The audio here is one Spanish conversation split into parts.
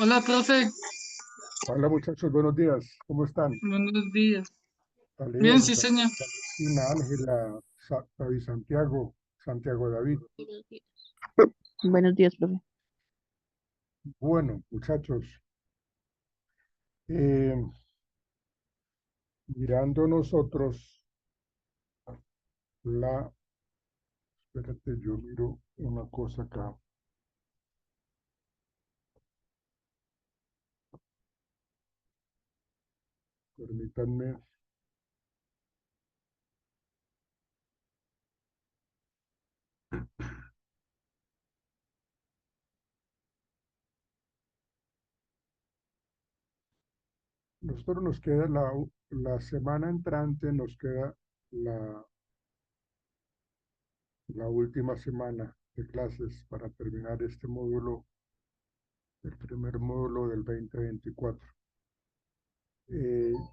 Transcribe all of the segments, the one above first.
Hola, profe. Hola muchachos, buenos días. ¿Cómo están? Buenos días. Bien, Saludos sí, a señor. Valentina, Ángela, David Santiago, Santiago David. Buenos días, profe. Bueno, muchachos, eh, mirando nosotros la... Espérate, yo miro una cosa acá. Permítanme. Nosotros nos queda la semana entrante, nos queda la, la última semana de clases para terminar este módulo, el primer módulo del 2024.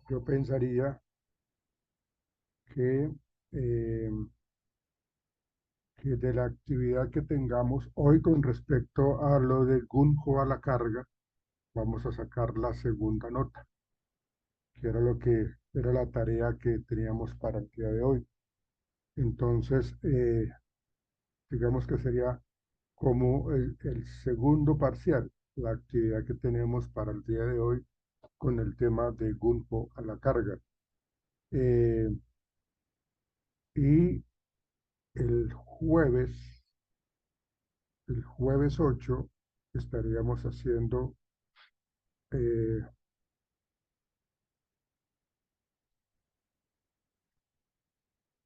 Yo pensaría que, eh, que de la actividad que tengamos hoy con respecto a lo de Gunjo a la carga, vamos a sacar la segunda nota, que era lo que era la tarea que teníamos para el día de hoy. Entonces, digamos que sería como el segundo parcial, la actividad que tenemos para el día de hoy con el tema de Gunjo a la carga. Eh, y el jueves El jueves 8 estaríamos haciendo, eh,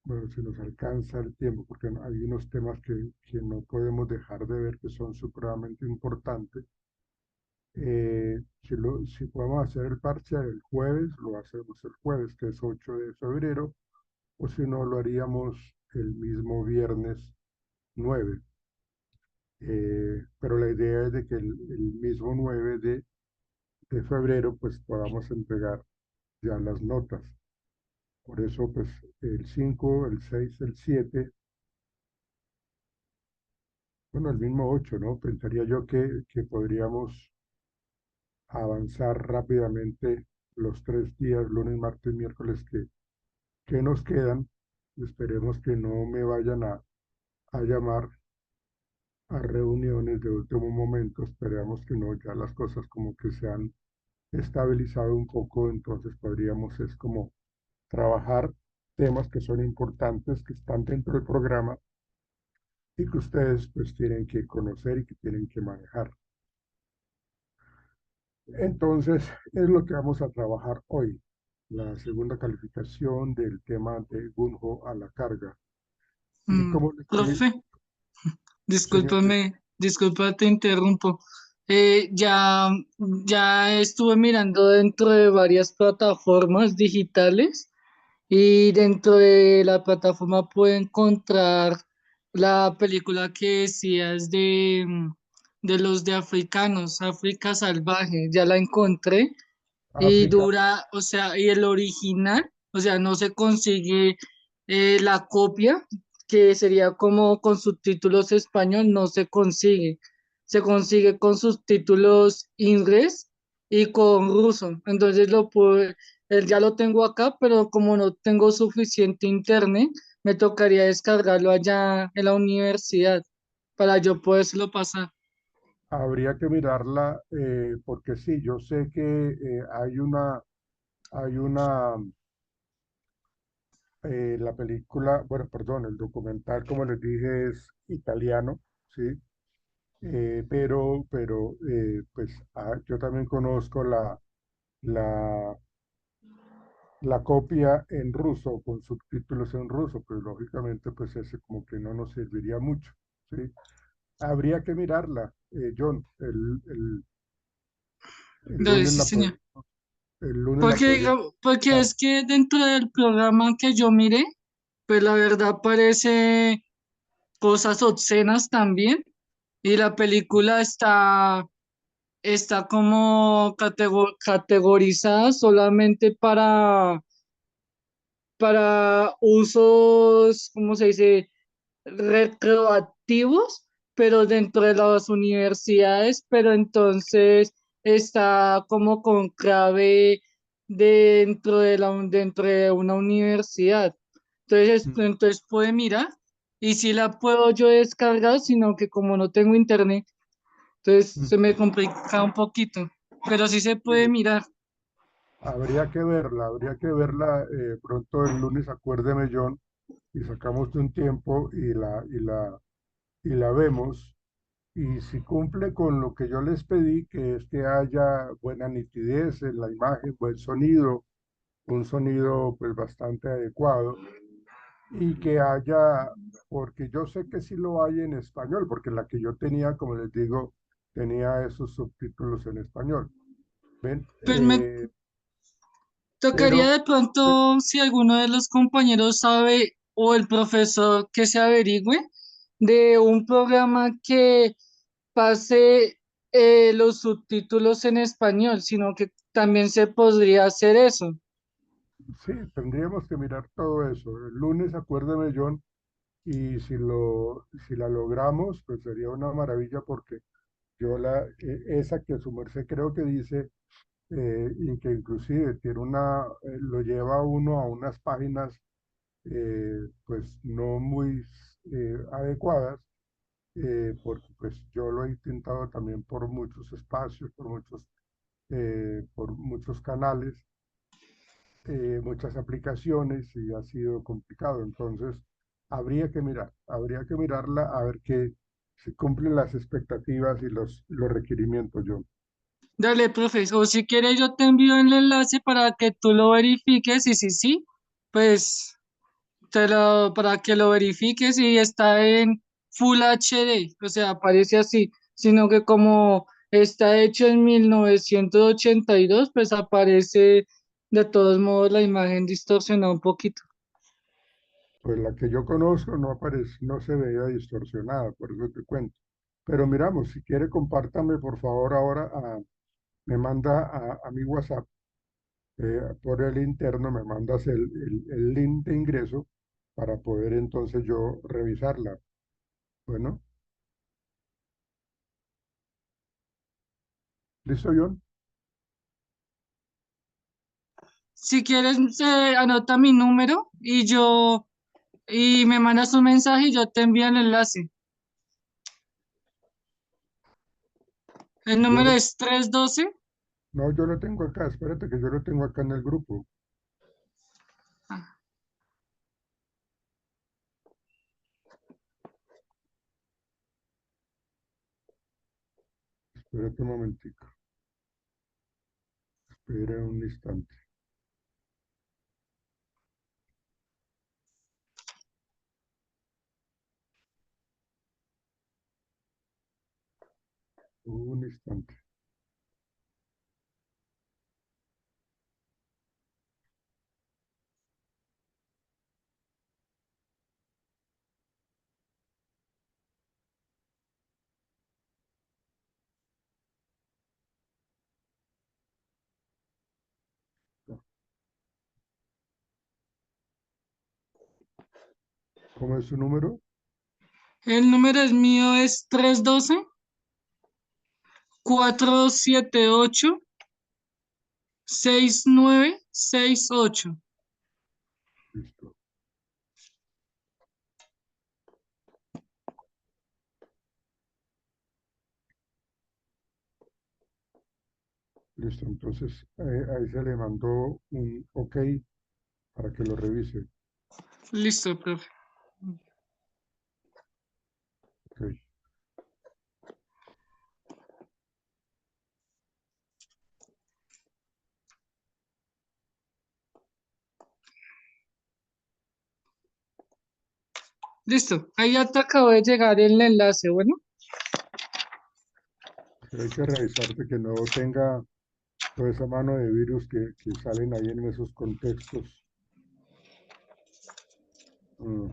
bueno, si nos alcanza el tiempo, porque hay unos temas que no podemos dejar de ver que son supremamente importantes. Si podemos hacer el parcial el jueves, lo hacemos el jueves, que es 8 de febrero, o si no, lo haríamos el mismo viernes 9. Pero la idea es de que el mismo 9 de febrero, pues podamos entregar ya las notas. Por eso, pues, el 5 el 6 el 7 bueno, el mismo 8, ¿no? Pensaría yo que podríamos avanzar rápidamente los 3 días, lunes, martes, miércoles, que nos quedan. Esperemos que no me vayan a llamar a reuniones de último momento. Esperemos que no, ya las cosas como que se han estabilizado un poco, entonces podríamos es como trabajar temas que son importantes, que están dentro del programa y que ustedes pues tienen que conocer y que tienen que manejar. Entonces, es lo que vamos a trabajar hoy, la segunda calificación del tema de Gunjo a la carga. Y como les dije, Profe, señor, disculpa, te interrumpo. Ya estuve mirando dentro de varias plataformas digitales y dentro de la plataforma puedo encontrar la película que decías de los de africanos, África Salvaje. Ya la encontré. Y África, dura, o sea, y el original, o sea, no se consigue la copia, que sería como con subtítulos español, no se consigue. Se consigue con subtítulos inglés y con ruso. Entonces ya lo tengo acá, pero como no tengo suficiente internet, me tocaría descargarlo allá en la universidad para yo podérselo pasar. habría que mirarla porque sí, yo sé que hay una, la película, bueno, perdón, el documental, como les dije, es italiano, ¿sí? Pero pues yo también conozco la, la copia en ruso, con subtítulos en ruso, pues lógicamente pues ese como que no nos serviría mucho, ¿sí? Habría que mirarla, John, el Entonces, lunes sí, la señor. podemos, el lunes la podemos Porque dar. es que dentro del programa que yo miré, pues la verdad parece cosas obscenas también. Y la película está como categorizada solamente para usos, ¿cómo se dice? Recreativos, pero dentro de las universidades, pero entonces está como con clave dentro de una universidad. Entonces puede mirar y si la puedo yo descargar, sino que como no tengo internet, entonces Mm. se me complica un poquito, pero sí se puede Sí, mirar. habría que verla pronto el lunes, acuérdeme, John, y sacamos un tiempo y la vemos. Y si cumple con lo que yo les pedí, que es que haya buena nitidez en la imagen, buen sonido, un sonido pues bastante adecuado, y que haya, porque yo sé que sí lo hay en español, porque la que yo tenía, como les digo, tenía esos subtítulos en español. ¿Ven? Pues me tocaría Pero de pronto, si alguno de los compañeros sabe o el profesor que se averigüe de un programa que pase los subtítulos en español, sino que también se podría hacer eso. sí, tendríamos que mirar todo eso. El lunes, acuérdeme, John, y si la logramos, pues sería una maravilla porque esa que su merced creo que dice, y que inclusive tiene lo lleva a uno a unas páginas pues no muy adecuadas, porque pues yo lo he intentado también por muchos espacios, por muchos canales, muchas aplicaciones y ha sido complicado. Entonces, habría que mirarla a ver que si cumplen las expectativas y los requerimientos, yo. Dale, profe, o si quieres yo te envío el enlace para que tú lo verifiques y si sí, pues para que lo verifiques y está en Full HD, o sea, aparece así, sino que como está hecho en 1982, pues aparece de todos modos la imagen distorsionada un poquito. Pues la que yo conozco no aparece, no se veía distorsionada, por eso te cuento. Pero miramos, si quiere, compártame por favor ahora, me manda a mi WhatsApp, por el interno, me mandas el link de ingreso para poder entonces yo revisarla. Bueno, ¿listo, John? Si quieres, anota mi número y me mandas un mensaje y yo te envío el enlace. El Yo número lo, es 312. no, yo lo tengo acá, espérate que yo lo tengo acá en el grupo. Ah, Espérate un momentico, espera un instante, un instante. ¿Cómo es su número? el número es mío es 312-478-6968. Listo, listo. Entonces ahí se le mandó un OK para que lo revise. Listo, profe. OK. Listo. Ahí ya te acabo de llegar el enlace. Bueno, Pero hay que revisarte que no tenga toda esa mano de virus que salen ahí en esos contextos. Mm,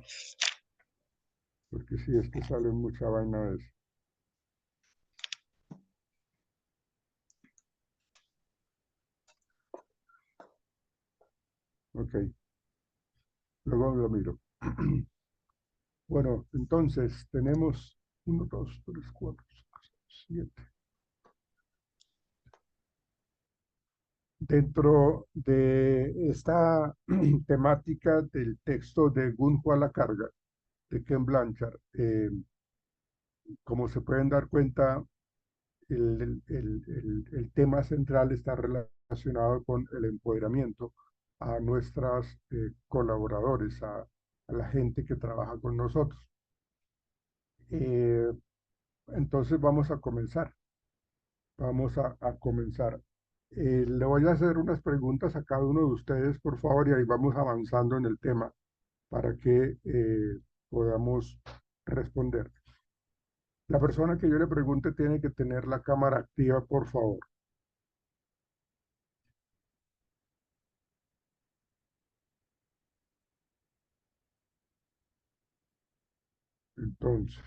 porque sí, es que sale mucha vaina de eso. OK, luego lo miro. Bueno, entonces tenemos 1, 2, 3, 4, 5, 6, 7. Dentro de esta temática del texto de Gunjo a la carga de Ken Blanchard, como se pueden dar cuenta, el tema central está relacionado con el empoderamiento a nuestros colaboradores, a la gente que trabaja con nosotros. Eh, entonces vamos a comenzar. Vamos a comenzar. Le voy a hacer unas preguntas a cada uno de ustedes, por favor, y ahí vamos avanzando en el tema para que podamos responder. La persona que yo le pregunte tiene que tener la cámara activa, por favor. Entonces,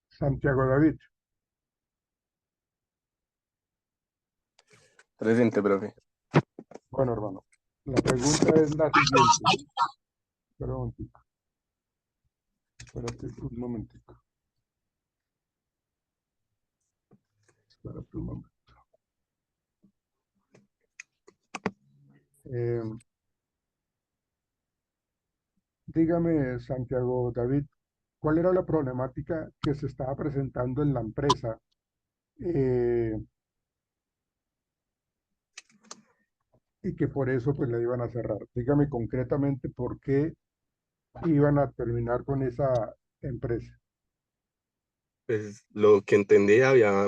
Santiago David. Presente, profe. Bueno, hermano, la pregunta es la siguiente. Espera un momentico. Espérate un momentico. Espérate un momento. Eh, Dígame, Santiago David, ¿cuál era la problemática que se estaba presentando en la empresa eh, y que por eso pues la iban a cerrar? Dígame concretamente por qué iban a terminar con esa empresa. Pues lo que entendí, había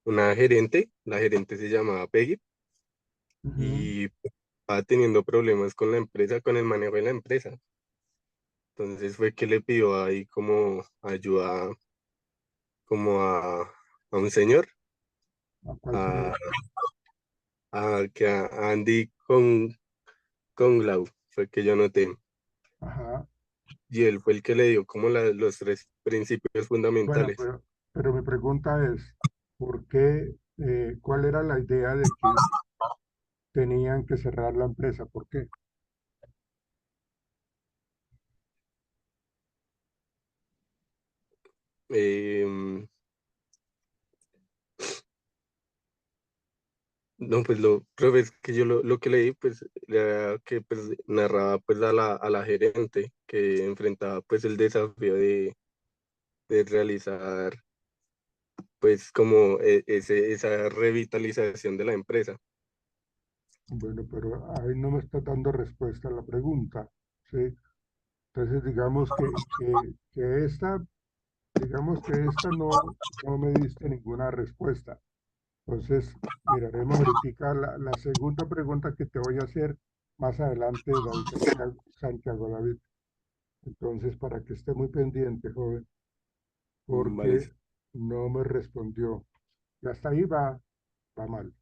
una gerente, la gerente se llamaba Peggy, Ujú. y estaba teniendo problemas con la empresa, con el manejo de la empresa. Entonces fue que le pidió ahí como ayuda como a un señor, ¿A cuál a, señor? a Andy con Glau, fue que yo noté. Ajá. Y él fue el que le dio como los tres principios Bueno, fundamentales. pero mi pregunta es, ¿por qué, cuál era la idea de que tenían que cerrar la empresa? ¿Por qué? Em, No, pues profe, es que yo lo que leí, pues, era que pues, narraba pues a la gerente que enfrentaba pues el desafío de realizar pues como esa revitalización de la empresa. Bueno, pero ahí no me está dando respuesta a la pregunta, ¿sí? Entonces, digamos que esta no me diste ninguna respuesta. Entonces, miraremos ahorita la segunda pregunta que te voy a hacer más adelante, David Santiago David. Entonces, para que esté muy pendiente, joven, Vale, porque no me respondió. Y hasta ahí va mal.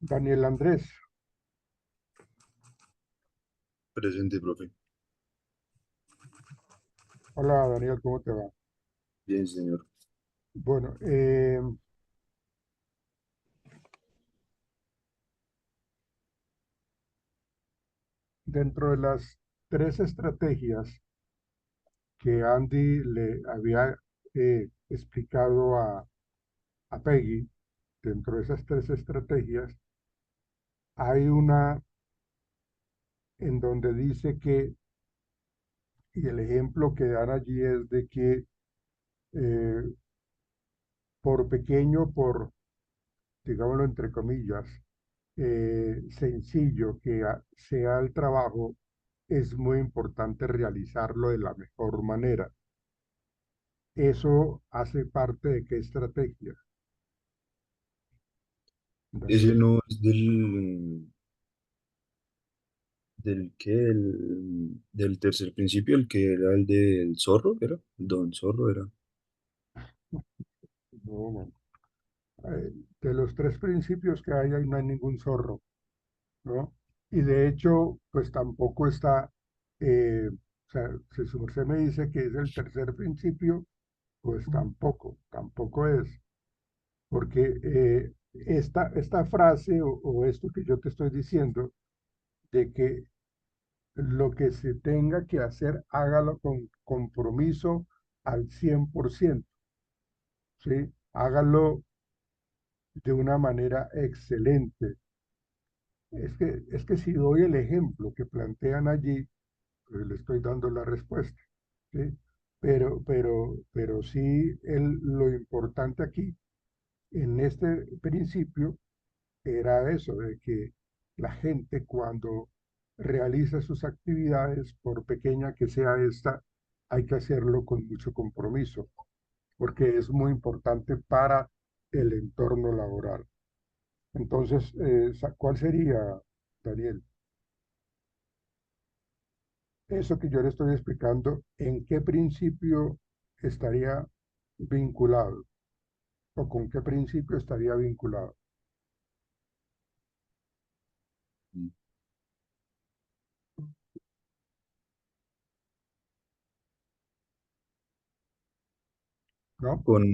Daniel Andrés. Presente, profe. Hola, Daniel, ¿cómo te va? Bien, señor. Bueno, dentro de las tres estrategias que Andy le había explicado a Peggy, dentro de esas tres estrategias, hay una en donde dice que, y el ejemplo que dan allí es de que eh, por pequeño, digámoslo entre comillas, sencillo sea el trabajo, es muy importante realizarlo de la mejor manera. Eso hace parte de qué estrategia, Ese Daniel. no es del que, del tercer principio, el que era el del zorro, ¿era? Don Zorro era. No, no. De los tres principios que hay, ahí no hay ningún zorro, ¿no? Y de hecho, pues tampoco está, o sea, si su merced me dice que es el tercer principio, pues tampoco es, porque esta frase o esto que yo te estoy diciendo, de que lo que se tenga que hacer, hágalo con compromiso al 100%, ¿sí? Hágalo de una manera excelente. Es que si doy el ejemplo que plantean allí, pues le estoy dando la respuesta, ¿sí? Pero sí lo importante aquí, en este principio, era eso, de que la gente cuando realiza sus actividades, por pequeña que sea esta, hay que hacerlo con mucho compromiso, porque es muy importante para el entorno laboral. Entonces, ¿cuál sería, Daniel? Eso que yo le estoy explicando, ¿en qué principio estaría vinculado? ¿O con qué principio estaría vinculado? Mm. ¿No? Con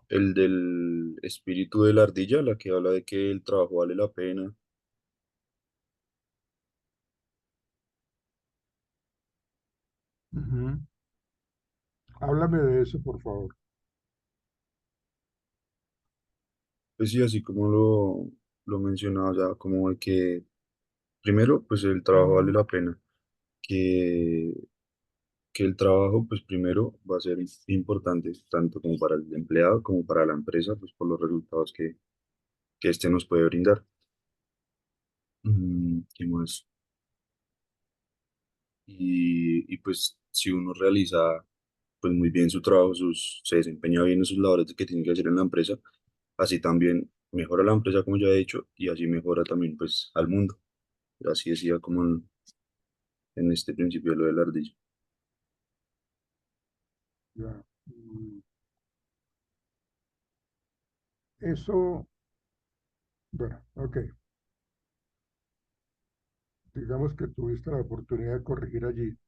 el del espíritu de la ardilla, la que habla de que el trabajo vale la pena. Ujú. Háblame de eso, por favor. Pues sí, así como lo mencionaba, o sea, como de que primero, pues el trabajo vale la pena, que, que el trabajo, pues primero va a ser importante, tanto como para el empleado como para la empresa, pues por los resultados que este nos puede brindar. ¿Qué más? Y pues si uno realiza pues muy bien su trabajo, se desempeña bien en sus labores que tiene que hacer en la empresa, así también mejora la empresa, como ya he dicho, y así mejora también pues al mundo. Así decía como en este principio de lo de la ardilla. Ya. Eso, bueno, ok. Digamos que tuviste la oportunidad de corregir allí.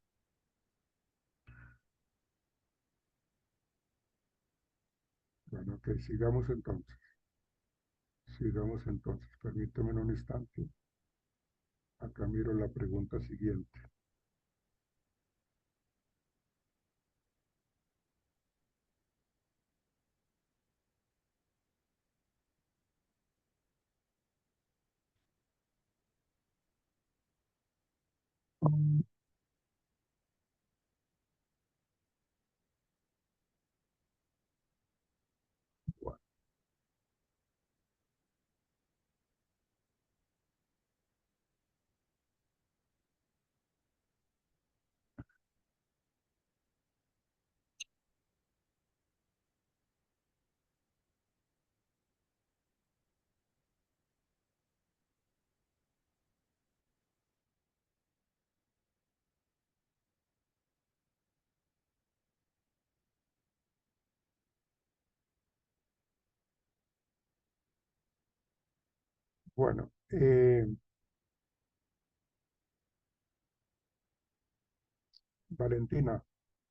Bueno, ok, sigamos entonces. Sigamos entonces. Permítame un instante. Acá miro la pregunta siguiente. Bueno, Valentina.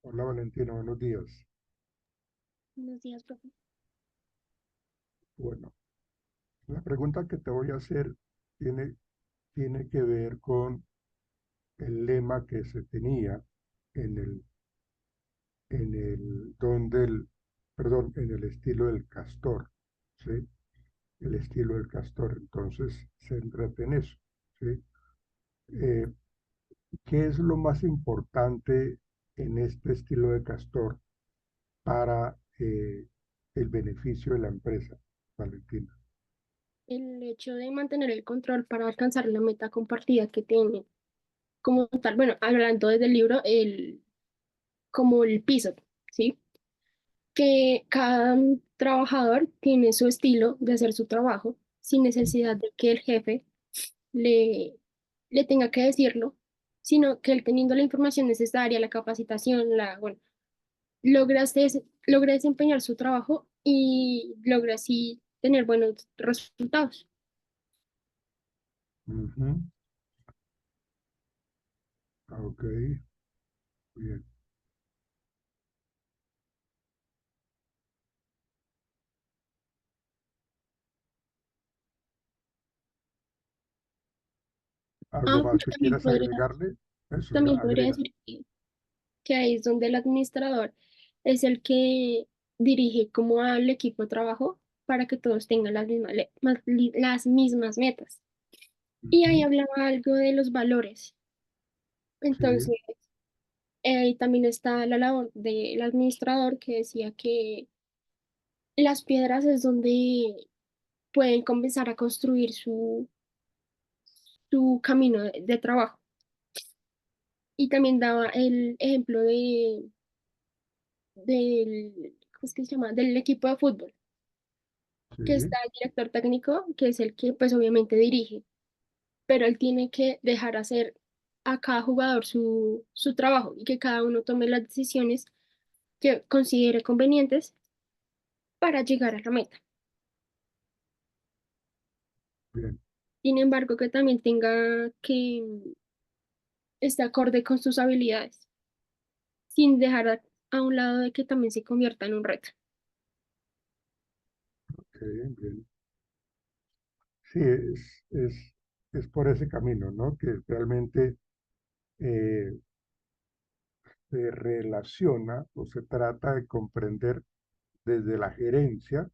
Hola Valentina, buenos días. Buenos días, profe. Bueno, la pregunta que te voy a hacer tiene, tiene que ver con el lema que se tenía en el don del, perdón, en el estilo del castor, ¿sí? El estilo del castor. Entonces, céntrate en eso, ¿sí? Eh, ¿Qué es lo más importante en este estilo de castor para el beneficio de la empresa, Valentina? El hecho de mantener el control para alcanzar la meta compartida que tiene, como tal, bueno, hablando desde el libro, como el piso, ¿sí? Que cada trabajador tiene su estilo de hacer su trabajo sin necesidad de que el jefe le, le tenga que decirlo, sino que él teniendo la información necesaria, la capacitación, bueno, logra desempeñar su trabajo y logra así tener buenos resultados. Ujú. Ok, bien. ¿Algo más Bueno, que quieras agregarle? Eso, también podría agrega. decir que ahí es donde el administrador es el que dirige como al equipo de trabajo para que todos tengan las mismas metas. Y ahí Ujú, hablaba algo de los valores. sí, Entonces, ahí también está la labor del administrador que decía que las piedras es donde pueden comenzar a construir su camino de trabajo. Y también daba el ejemplo ¿cómo es que se llama? Del equipo de fútbol, que sí, está el director técnico, que es el que pues obviamente dirige, pero él tiene que dejar hacer a cada jugador su trabajo y que cada uno tome las decisiones que considere convenientes para llegar a la meta. bien. Sin embargo, que también tenga que esté acorde con sus habilidades, sin dejar a un lado de que también se convierta en un reto. Ok, bien. Sí, es por ese camino, ¿no? Que realmente eh, se relaciona o se trata de comprender desde la gerencia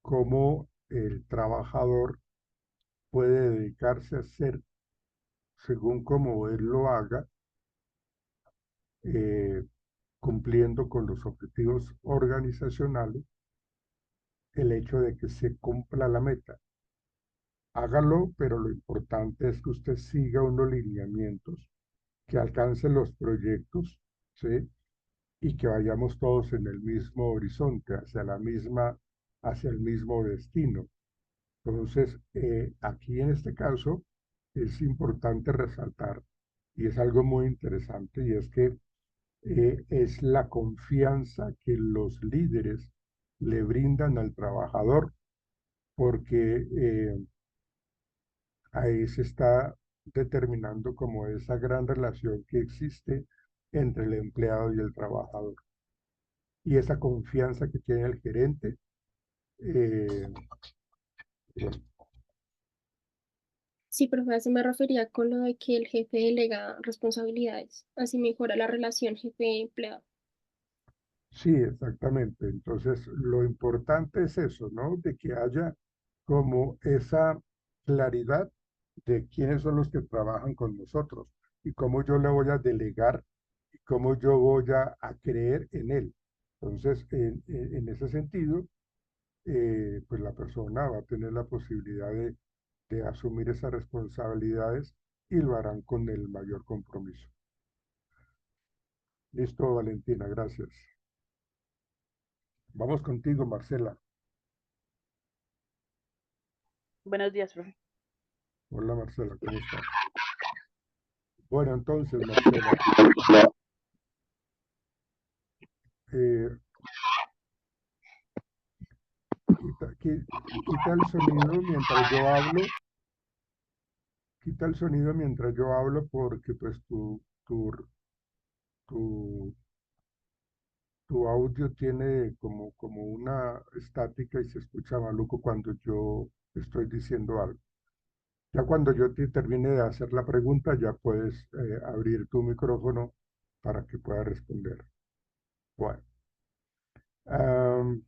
cómo el trabajador puede dedicarse a hacer, según como él lo haga, eh, cumpliendo con los objetivos organizacionales, el hecho de que se cumpla la meta. Hágalo, pero lo importante es que usted siga unos lineamientos, que alcance los proyectos, ¿sí? Y que vayamos todos en el mismo horizonte, hacia el mismo destino. Entonces, aquí en este caso es importante resaltar, y es algo muy interesante, y es que es la confianza que los líderes le brindan al trabajador, porque ahí se está determinando como esa gran relación que existe entre el empleado y el trabajador. Y esa confianza que tiene el gerente, eh, bueno, Sí, profe, a eso me refería con lo de que el jefe delega responsabilidades, así mejora la relación jefe-empleado. sí, exactamente. Entonces, lo importante es eso, ¿no? De que haya como esa claridad de quiénes son los que trabajan con nosotros y cómo yo le voy a delegar y cómo yo voy a creer en él. Entonces, en ese sentido, pues la persona va a tener la posibilidad de asumir esas responsabilidades y lo harán con el mayor compromiso. Listo, Valentina, gracias. Vamos contigo, Marcela. Buenos días, profe. Hola, Marcela, ¿cómo estás? Bueno, entonces, Marcela, eh, quita el sonido mientras yo hablo, quita el sonido mientras yo hablo porque pues tu, tu audio tiene como una estática y se escucha maluco cuando yo estoy diciendo algo. Ya cuando yo te termine de hacer la pregunta, ya puedes abrir tu micrófono para que puedas responder. Bueno, am,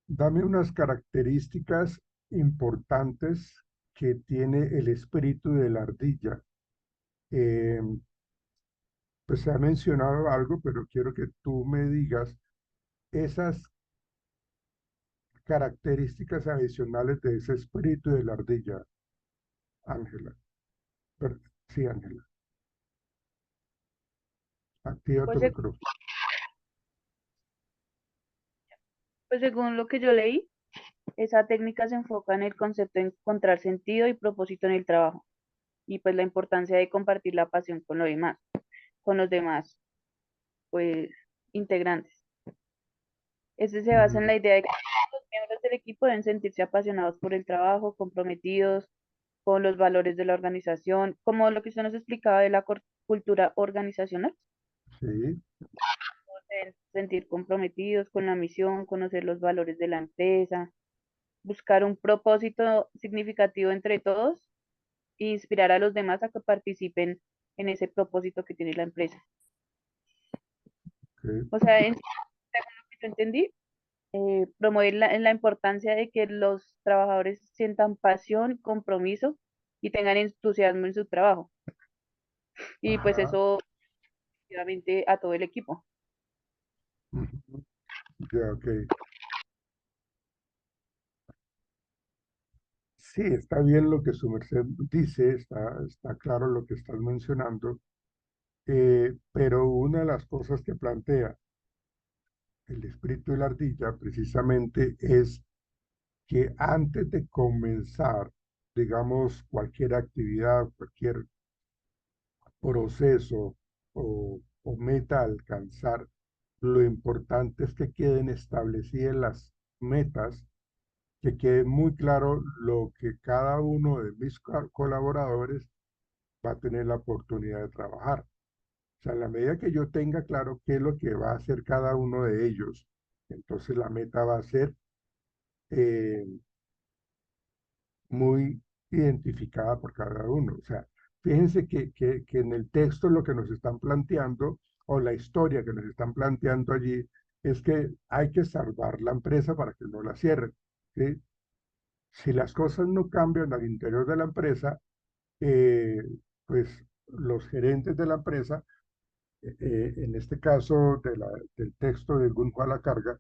dame unas características importantes que tiene el espíritu de la ardilla. Em, pues se ha mencionado algo, pero quiero que tú me digas esas características adicionales de ese espíritu de la ardilla, Ángela. Sí, Ángela, activa tu Pues, micrófono. pues según lo que yo leí, esa técnica se enfoca en el concepto de encontrar sentido y propósito en el trabajo y pues la importancia de compartir la pasión con los demás, con los demás. pues integrantes. Este se basa en la idea de que los miembros del equipo deben sentirse apasionados por el trabajo, comprometidos con los valores de la organización, como lo que usted nos explicaba de la cultura organizacional. Sí, Deben sentir comprometidos con la misión, conocer los valores de la empresa, buscar un propósito significativo entre todos e inspirar a los demás a que participen en ese propósito que tiene la empresa. ok. O sea, según lo que yo entendí, promover la importancia de que los trabajadores sientan pasión, compromiso y tengan entusiasmo en su trabajo. Y pues Ajá. eso, obviamente, a todo el equipo. Ujú. Ya, ok. Sí, está bien lo que su merced dice, está claro lo que estás mencionando, pero una de las cosas que plantea el espíritu de la ardilla precisamente es que antes de comenzar, digamos, cualquier actividad, cualquier proceso o meta a alcanzar, lo importante es que queden establecidas las metas, que quede muy claro lo que cada uno de mis colaboradores va a tener la oportunidad de trabajar. O sea, en la medida que yo tenga claro qué es lo que va a hacer cada uno de ellos, entonces la meta va a ser eh, muy identificada por cada uno. O sea, fíjense que en el texto lo que nos están planteando, o la historia que nos están planteando allí, es que hay que salvar la empresa para que no la cierren. ¿Sí? Si las cosas no cambian al interior de la empresa, eh, pues los gerentes de la empresa, en este caso del texto de Gunjo a la carga,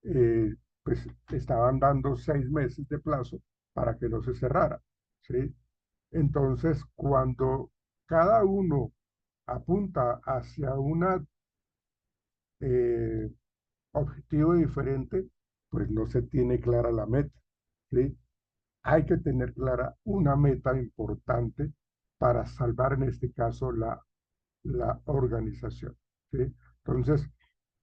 eh, pues estaban dando 6 meses de plazo para que no se cerrara, ¿sí? Entonces, cuando cada uno apunta hacia un objetivo diferente, pues no se tiene clara la meta, ¿sí? Hay que tener clara una meta importante para salvar en este caso la organización, ¿sí? Entonces,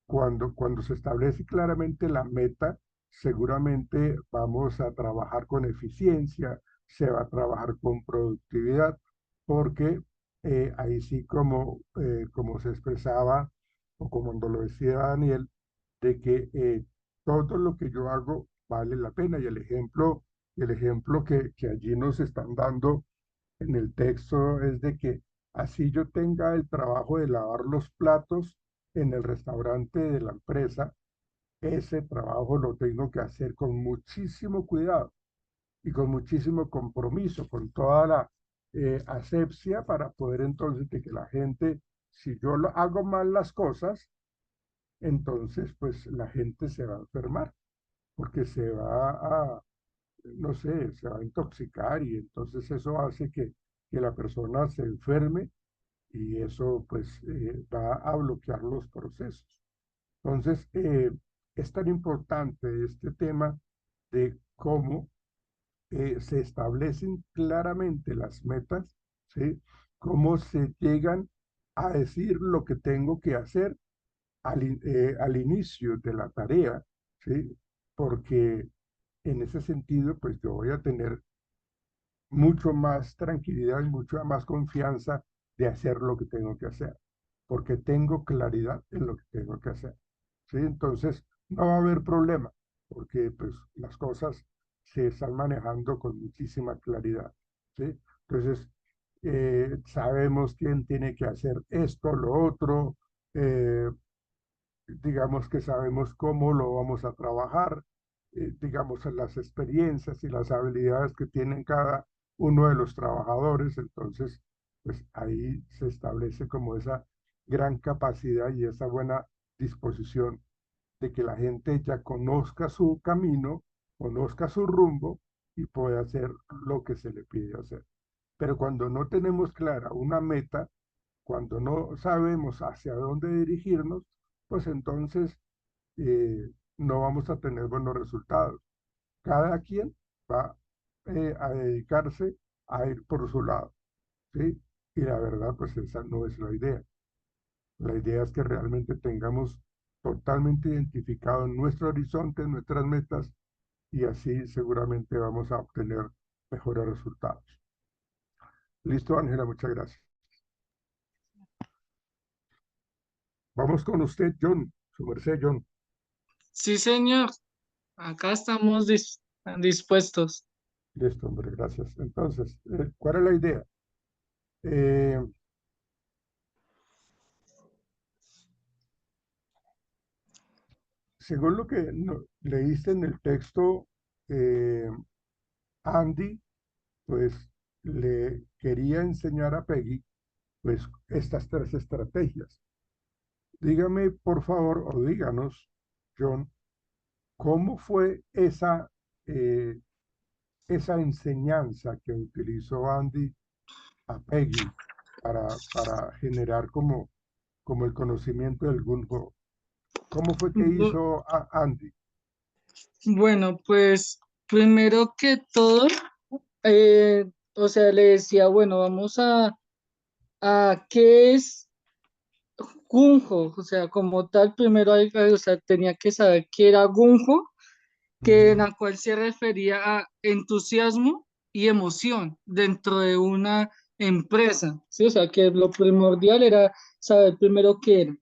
cuando se establece claramente la meta, seguramente vamos a trabajar con eficiencia, se va a trabajar con productividad, porque ahí sí como se expresaba, o como lo decía Daniel, de que todo lo que yo hago vale la pena. Y el ejemplo que allí nos están dando en el texto es de que así yo tenga el trabajo de lavar los platos en el restaurante de la empresa, ese trabajo lo tengo que hacer con muchísimo cuidado y con muchísimo compromiso, con toda la asepsia para poder entonces de que la gente, si yo hago mal las cosas, entonces pues la gente se va a enfermar porque se va no sé, se va a intoxicar y entonces eso hace que la persona se enferme y eso pues va a bloquear los procesos. Entonces, es tan importante este tema de cómo se establecen claramente las metas, ¿sí? Cómo se llegan a decir lo que tengo que hacer al inicio de la tarea, ¿sí? Porque en ese sentido, pues yo voy a tener mucho más tranquilidad y mucha más confianza de hacer lo que tengo que hacer, porque tengo claridad en lo que tengo que hacer. ¿Sí? Entonces, no va a haber problema, porque pues las cosas se están manejando con muchísima claridad. ¿Sí? Entonces, sabemos quién tiene que hacer esto, lo otro, eh, digamos que sabemos cómo lo vamos a trabajar, digamos las experiencias y las habilidades que tienen cada uno de los trabajadores, entonces pues ahí se establece como esa gran capacidad y esa buena disposición de que la gente ya conozca su camino, conozca su rumbo y pueda hacer lo que se le pide hacer. Pero cuando no tenemos clara una meta, cuando no sabemos hacia dónde dirigirnos, pues entonces no vamos a tener buenos resultados. Cada quien va a dedicarse a ir por su lado, ¿sí? Y la verdad, pues esa no es la idea. La idea es que realmente tengamos totalmente identificado nuestro horizonte, nuestras metas, y así seguramente vamos a obtener mejores resultados. Listo, Ángela, muchas gracias. Vamos con usted, John, su merced, John. Sí, señor, acá estamos dispuestos. Listo, hombre, gracias. Entonces, ¿cuál es la idea? Eh, Según lo que leíste en el texto, eh, Andy, pues le quería enseñar a Peggy, pues, estas tres estrategias. Dígame, por favor, o díganos, John, ¿cómo fue eh, esa enseñanza que utilizó Andy a Peggy para generar como el conocimiento del Gunho? ¿Cómo fue que Bu- hizo Andy? Bueno, pues primero que todo, o sea, le decía, bueno, vamos a qué es Gunjo, o sea, como tal, primero o sea, tenía que saber qué era Gunjo, que en Ujú. la cual se refería a entusiasmo y emoción dentro de una empresa, ¿sí? O sea, que lo primordial era saber primero qué era.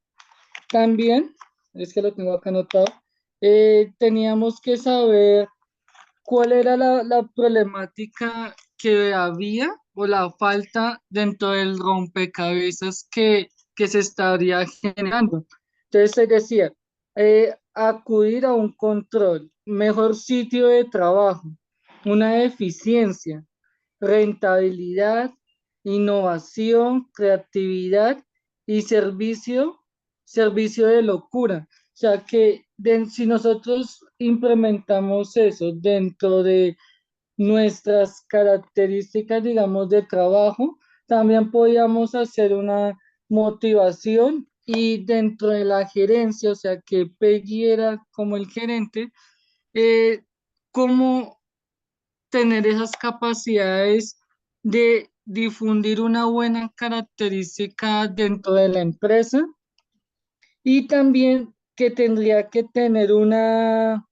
También, es que lo tengo acá anotado, teníamos que saber cuál era la problemática que había o la falta dentro del rompecabezas que se estaría generando. Entonces se decía, acudir a un control, mejor sitio de trabajo, una eficiencia, rentabilidad, innovación, creatividad y servicio de locura. O sea que si nosotros implementamos eso dentro de nuestras características, digamos, de trabajo, también podíamos hacer una motivación y dentro de la gerencia, o sea que Peggy era como el gerente, cómo tener esas capacidades de difundir una buena característica dentro de la empresa y también que tendría que tener una,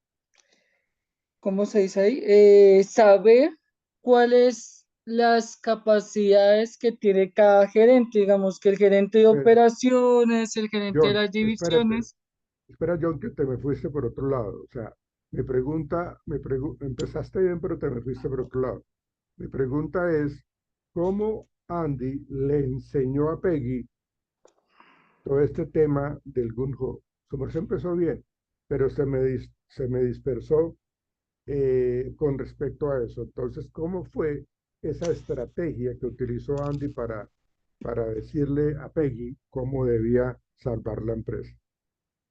¿cómo se dice ahí? Saber cuáles las capacidades que tiene cada gerente, digamos que el gerente de Pero, operaciones, el gerente de John, las espérate, divisiones. espera, John, que te me fuiste por otro lado. O sea, empezaste bien, pero te me fuiste por otro lado. Mi pregunta es, ¿cómo Andy le enseñó a Peggy todo este tema del Gunho? Su merced empezó bien, pero se me dispersó con respecto a eso. Entonces, ¿cómo fue esa estrategia que utilizó Andy para decirle a Peggy cómo debía salvar la empresa?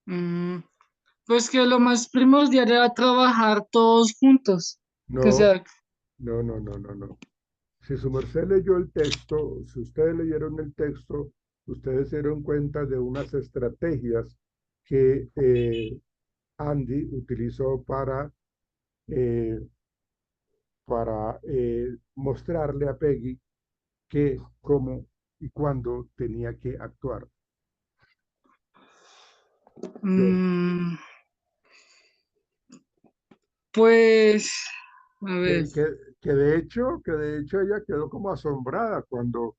mm, pues que lo más primordial era trabajar todos juntos. Que No, sea, no. Si su merced leyó el texto, si ustedes leyeron el texto, ustedes se dieron cuenta de unas estrategias que Andy utilizó eh, para mostrarle a Peggy qué, cómo y cuándo tenía que actuar. John, mm, pues, a ver. que, que, que de hecho ella quedó como asombrada cuando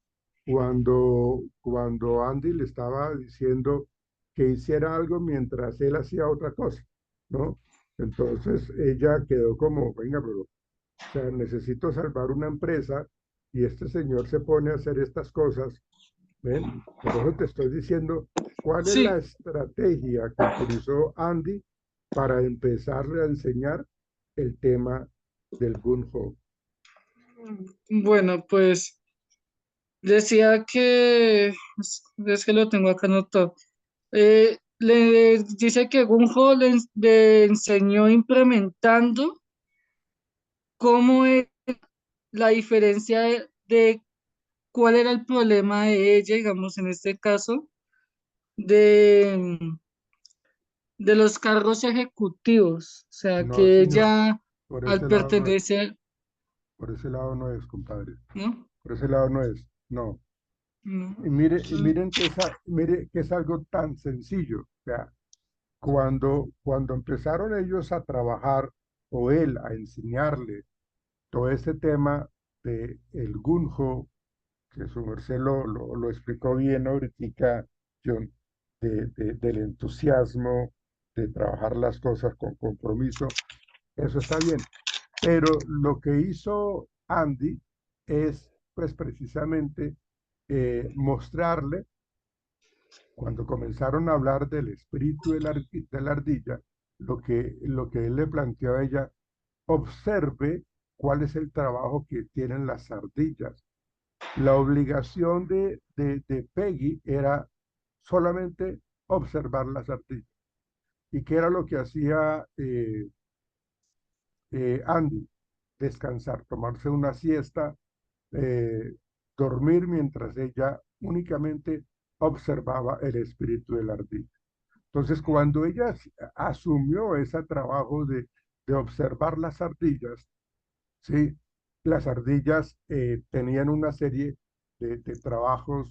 Andy le estaba diciendo que hiciera algo mientras él hacía otra cosa, ¿no? Entonces ella quedó como, venga, pero, o sea, necesito salvar una empresa y este señor se pone a hacer estas cosas. ¿Ven? Por eso te estoy diciendo cuál es la Sí, estrategia que utilizó Andy para empezarle a enseñar el tema del Gun-Ho. bueno, pues decía que, es que lo tengo acá anotado. Le dice que Gunjo le enseñó implementando cómo es la diferencia de cuál era el problema de ella, digamos, en este caso, de, de los cargos ejecutivos. O sea, No, que señor, ella por al ese lado no es, pertenecer, por ese lado no es, compadre. ¿no? Por ese lado no es, no. No. Mire que es algo tan sencillo. O sea, cuando empezaron ellos a trabajar, o él a enseñarle todo ese tema de el Gunjo, que su merced lo explicó bien ahorita, John, del entusiasmo, de trabajar las cosas con compromiso, eso está bien. Pero lo que hizo Andy es, pues precisamente, mostrarle, cuando comenzaron a hablar del espíritu de la ardilla, lo que él le planteó a ella: observe cuál es el trabajo que tienen las ardillas. La obligación de Peggy era solamente observar las ardillas. ¿Y qué era lo que hacía Andy? Descansar, tomarse una siesta, eh, dormir mientras ella únicamente observaba el espíritu de la ardilla. Entonces, cuando ella asumió ese trabajo de observar las ardillas, ¿sí? Las ardillas tenían una serie de trabajos,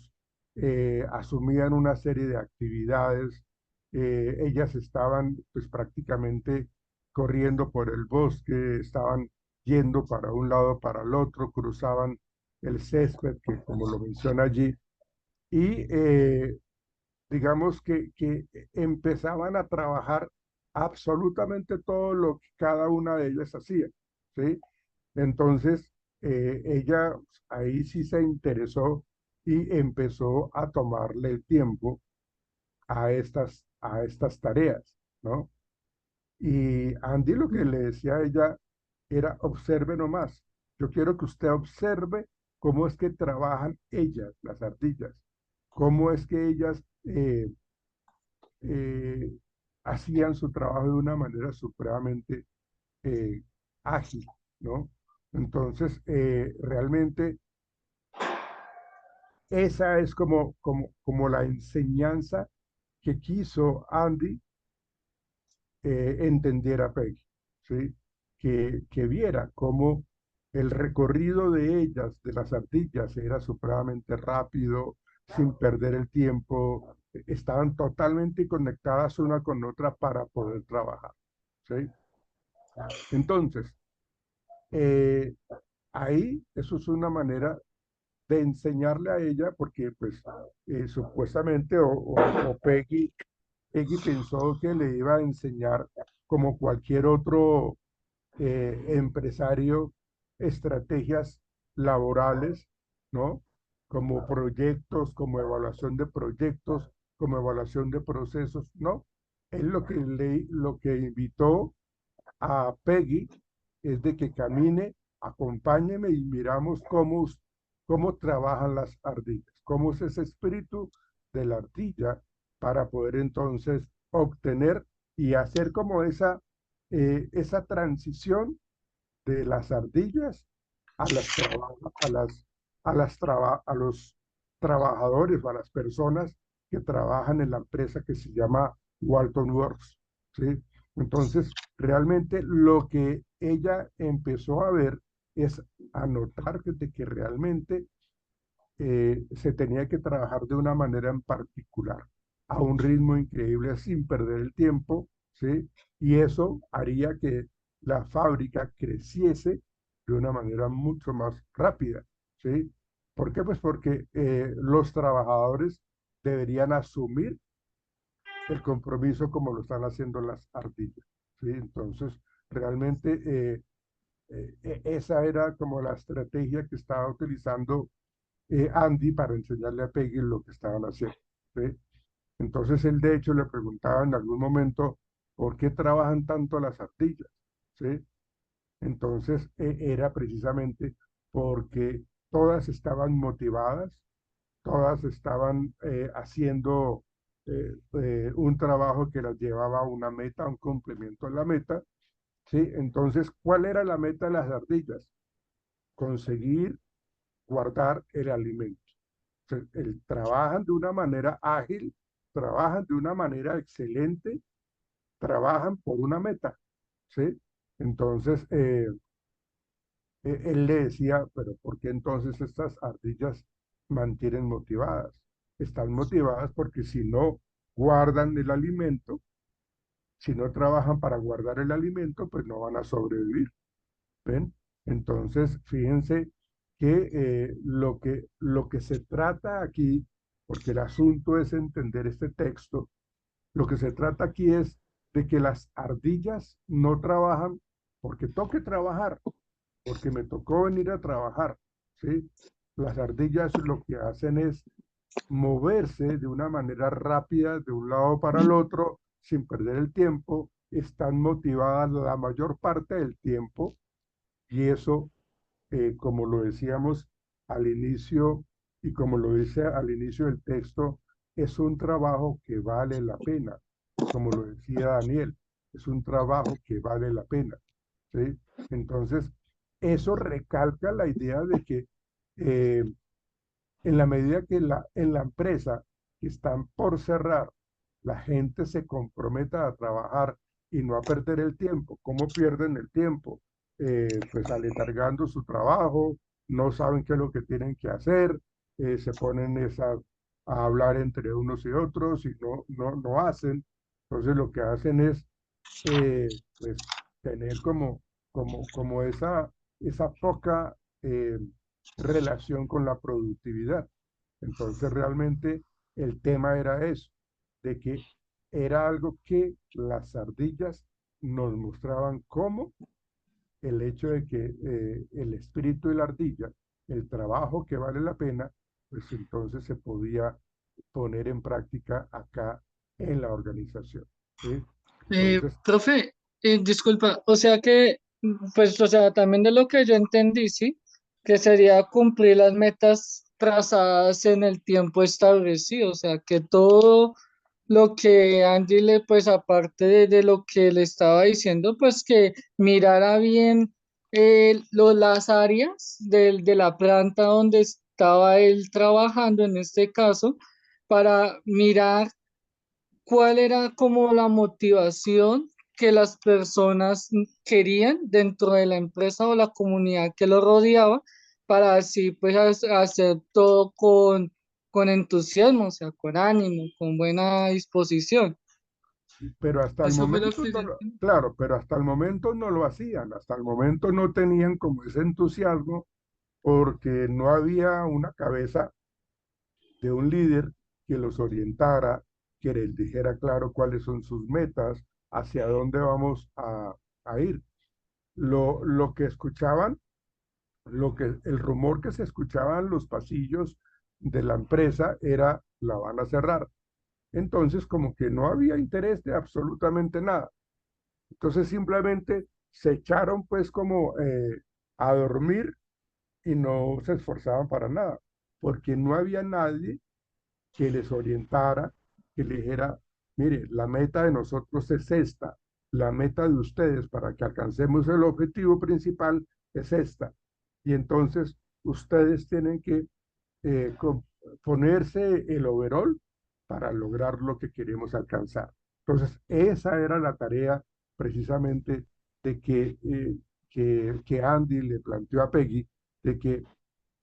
asumían una serie de actividades. Ellas estaban pues prácticamente corriendo por el bosque, estaban yendo para un lado, para el otro, cruzaban el césped, que como lo menciona allí, y digamos que empezaban a trabajar absolutamente todo lo que cada una de ellas hacía, ¿sí? Entonces, ella ahí sí se interesó y empezó a tomarle el tiempo a estas tareas, ¿no? Y Andy lo que le decía a ella era: observe nomás. Yo quiero que usted observe cómo es que trabajan ellas, las ardillas, cómo es que ellas eh, hacían su trabajo de una manera supremamente eh, ágil, ¿no? Entonces, realmente esa es como la enseñanza que quiso Andy entender a Peggy, ¿sí? Que viera cómo el recorrido de ellas, de las ardillas, era supremamente rápido, sin perder el tiempo, estaban totalmente conectadas una con otra para poder trabajar, ¿sí? Entonces, eh, ahí eso es una manera de enseñarle a ella, porque pues supuestamente o Peggy pensó que le iba a enseñar, como cualquier otro empresario, estrategias laborales, ¿no? Como proyectos, como evaluación de proyectos, como evaluación de procesos, ¿no? Él lo que invitó a Peggy es de que camine, acompáñeme y miramos cómo trabajan las ardillas, cómo es ese espíritu de la ardilla, para poder entonces obtener y hacer como esa transición de las ardillas a los trabajadores o a las personas que trabajan en la empresa que se llama Walton Works, ¿sí? Entonces, realmente lo que ella empezó a ver es a notar de que realmente se tenía que trabajar de una manera en particular, a un ritmo increíble, sin perder el tiempo, ¿sí? Y eso haría que la fábrica creciese de una manera mucho más rápida, ¿sí? ¿Por qué? Pues porque los trabajadores deberían asumir el compromiso como lo están haciendo las ardillas, ¿sí? Entonces, realmente esa era como la estrategia que estaba utilizando Andy para enseñarle a Peggy lo que estaban haciendo, ¿sí? Entonces él de hecho le preguntaba en algún momento: ¿por qué trabajan tanto las ardillas? ¿Sí? Entonces era precisamente porque todas estaban motivadas, todas estaban haciendo un trabajo que las llevaba a una meta, a un cumplimiento de la meta, ¿sí? Entonces, ¿cuál era la meta de las ardillas? Conseguir guardar el alimento. Trabajan de una manera ágil, trabajan de una manera excelente, trabajan por una meta, ¿sí? Entonces, él le decía: pero ¿por qué entonces estas ardillas mantienen motivadas. Están motivadas porque si no guardan el alimento, si no trabajan para guardar el alimento, pues no van a sobrevivir. ¿Ven? Entonces, fíjense que, lo que se trata aquí, porque el asunto es entender este texto, lo que se trata aquí es de que las ardillas no trabajan porque toque trabajar, porque me tocó venir a trabajar, ¿sí? Las ardillas lo que hacen es moverse de una manera rápida de un lado para el otro sin perder el tiempo, están motivadas la mayor parte del tiempo y eso, como lo decíamos al inicio y como lo dice al inicio del texto, es un trabajo que vale la pena, como lo decía Daniel, es un trabajo que vale la pena, ¿sí? Entonces, eso recalca la idea de que, eh, en la medida que en la empresa que están por cerrar, la gente se comprometa a trabajar y no a perder el tiempo. ¿Cómo pierden el tiempo? Pues aletargando su trabajo, no saben qué es lo que tienen que hacer, se ponen a hablar entre unos y otros y no hacen. Entonces lo que hacen es, pues tener como esa poca, relación con la productividad. Entonces realmente el tema era eso, de que era algo que las ardillas nos mostraban como el hecho de que, el espíritu de la ardilla, el trabajo que vale la pena, pues entonces se podía poner en práctica acá en la organización, ¿sí? Entonces, Profe, disculpa, o sea que, pues, o sea, también de lo que yo entendí, ¿sí? Que sería cumplir las metas trazadas en el tiempo establecido, o sea, que todo lo que Andy le, pues, aparte de lo que le estaba diciendo, pues, que mirara bien las áreas de la planta donde estaba él trabajando, en este caso, para mirar cuál era como la motivación que las personas querían dentro de la empresa o la comunidad que lo rodeaba para así pues hacer todo con entusiasmo, o sea, con ánimo, con buena disposición. pero hasta el Eso fue lo momento que yo no entendí. claro, pero hasta el momento no lo hacían, hasta el momento no tenían como ese entusiasmo porque no había una cabeza de un líder que los orientara, que les dijera claro cuáles son sus metas, hacia dónde vamos a ir. Lo que escuchaban, el rumor que se escuchaba en los pasillos de la empresa era: la van a cerrar. Entonces, como que no había interés de absolutamente nada. Entonces, simplemente se echaron pues como, a dormir y no se esforzaban para nada, porque no había nadie que les orientara, que le dijera: mire, la meta de nosotros es esta, la meta de ustedes para que alcancemos el objetivo principal es esta. Y entonces ustedes tienen que, eh, ponerse el overall para lograr lo que queremos alcanzar. Entonces, esa era la tarea precisamente de que Andy le planteó a Peggy, de que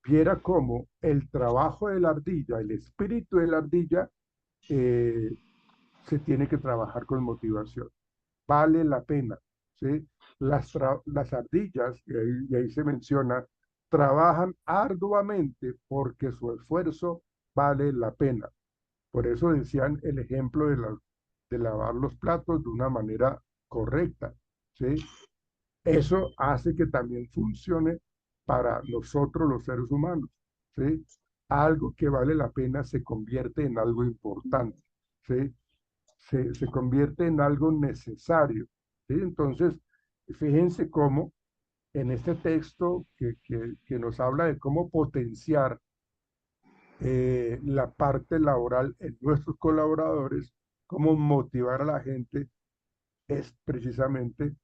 viera cómo el trabajo de la ardilla, el espíritu de la ardilla, eh, se tiene que trabajar con motivación. Vale la pena, ¿sí? Las ardillas, y ahí se menciona, trabajan arduamente porque su esfuerzo vale la pena. Por eso decían el ejemplo de lavar los platos de una manera correcta, ¿sí? Eso hace que también funcione para nosotros los seres humanos, ¿sí? Algo que vale la pena se convierte en algo importante, ¿sí? Se convierte en algo necesario, ¿sí? Entonces, fíjense cómo en este texto que nos habla de cómo potenciar, la parte laboral en nuestros colaboradores, cómo motivar a la gente, es precisamente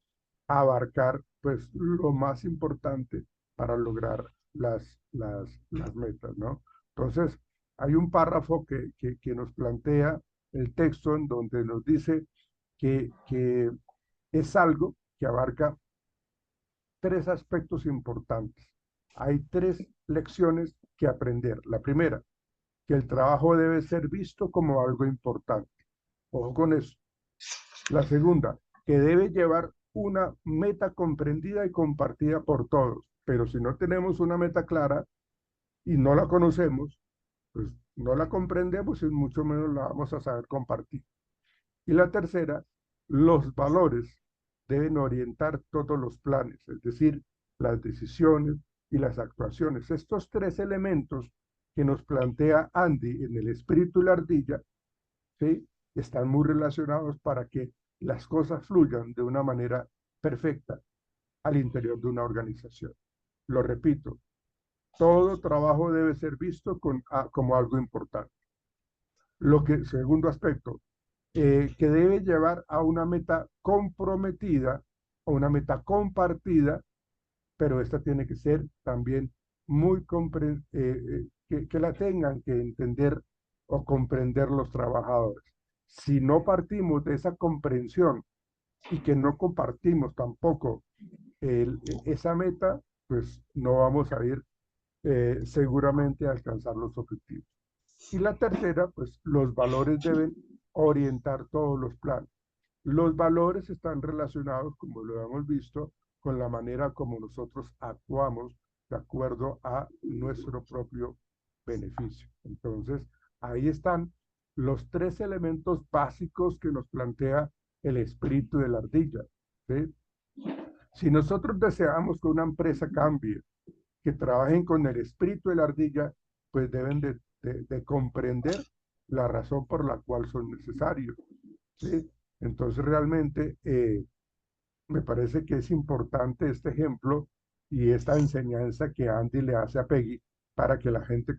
abarcar pues lo más importante para lograr las metas, ¿no? Entonces, hay un párrafo que nos plantea el texto en donde nos dice que es algo que abarca tres aspectos importantes. hay tres lecciones que aprender. La primera, que el trabajo debe ser visto como algo importante. Ojo con eso. La segunda, que debe llevar una meta comprendida y compartida por todos. Pero si no tenemos una meta clara y no la conocemos, pues no la comprendemos y mucho menos la vamos a saber compartir. Y la tercera, los valores deben orientar todos los planes, es decir, las decisiones y las actuaciones. Estos tres elementos que nos plantea Andy en el espíritu y la ardilla, ¿sí? Están muy relacionados para que las cosas fluyan de una manera perfecta al interior de una organización. Lo repito, todo trabajo debe ser visto como algo importante. Segundo aspecto, que debe llevar a una meta comprometida o una meta compartida, pero esta tiene que ser también que la tengan que entender o comprender los trabajadores. Si no partimos de esa comprensión y que no compartimos tampoco esa meta, pues no vamos a ir seguramente a alcanzar los objetivos. Y la tercera, pues los valores deben orientar todos los planes. Los valores están relacionados, como lo hemos visto, con la manera como nosotros actuamos de acuerdo a nuestro propio beneficio. Entonces, ahí están los tres elementos básicos que nos plantea el espíritu de la ardilla. ¿Sí? Si nosotros deseamos que una empresa cambie, que trabajen con el espíritu de la ardilla, pues deben de comprender la razón por la cual son necesarios. ¿Sí? Entonces realmente me parece que es importante este ejemplo y esta enseñanza que Andy le hace a Peggy para que la gente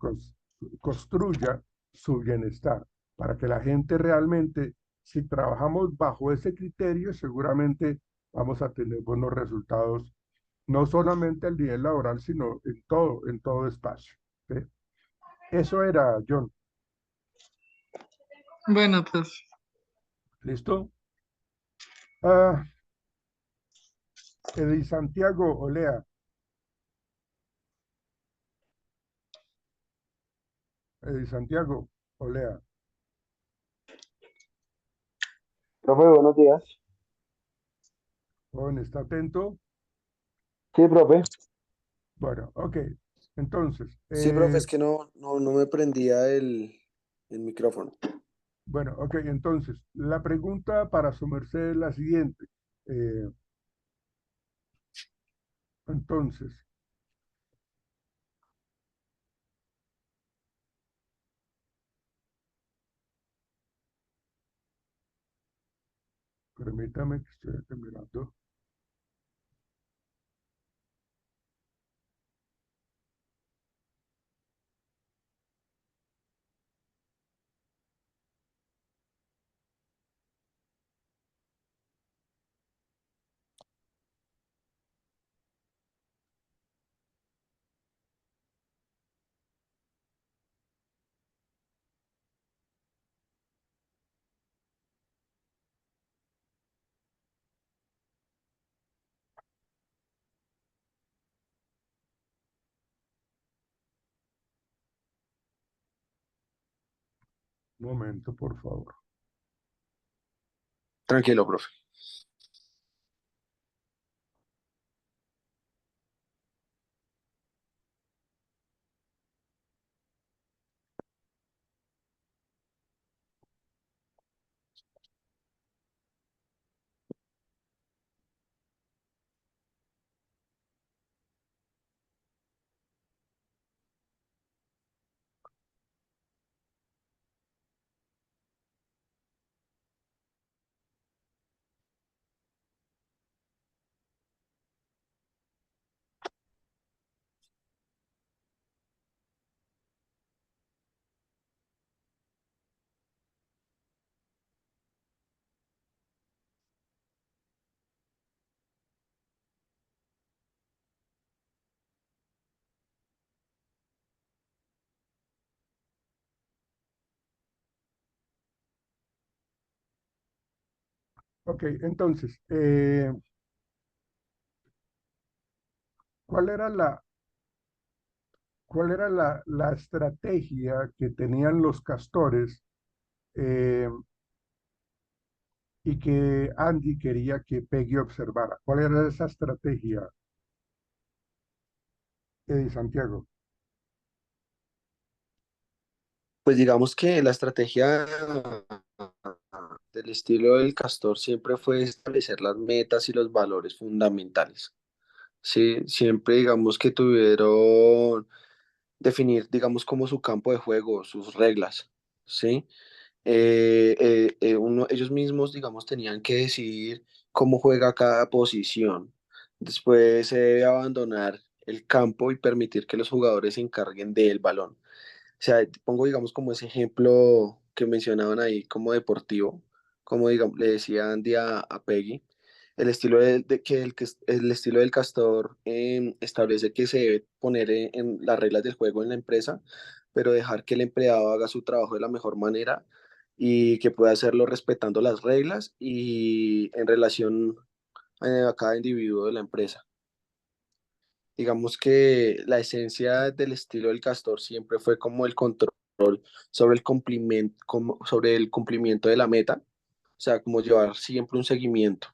construya su bienestar, para que la gente realmente, si trabajamos bajo ese criterio, seguramente vamos a tener buenos resultados, no solamente al nivel laboral, sino en todo espacio. ¿Sí? Eso era, John. Bueno, pues ¿Listo? Ah, Edith Santiago Olea. Santiago Olea. Profe, buenos días. Joven, ¿está atento? Sí, profe. Bueno, ok. Entonces, Sí, profe, es que no me prendía el micrófono. bueno, ok. Entonces, la pregunta para su merced es la siguiente. Eh, entonces, permítame que estoy terminando. Un momento, por favor. Tranquilo, profe. Ok, entonces, ¿cuál era cuál era la estrategia que tenían los castores eh, y que Andy quería que Peggy observara. ¿Cuál era esa estrategia, Eddie Santiago? Pues digamos que la estrategia del estilo del Castor siempre fue establecer las metas y los valores fundamentales. Sí, siempre digamos que tuvieron definir, digamos, como su campo de juego, sus reglas, ¿sí? Ellos mismos, digamos, tenían que decidir cómo juega cada posición. Después se debe abandonar el campo y permitir que los jugadores se encarguen del balón. O sea, te pongo, digamos, como ese ejemplo que mencionaban ahí como deportivo, como digamos, le decía Andy a Peggy, el estilo el estilo del castor establece que se debe poner en las reglas del juego en la empresa, pero dejar que el empleado haga su trabajo de la mejor manera y que pueda hacerlo respetando las reglas y en relación a cada individuo de la empresa. Digamos que la esencia del estilo del castor siempre fue como el control sobre el cumplimiento, sobre el cumplimiento de la meta, o sea, como llevar siempre un seguimiento,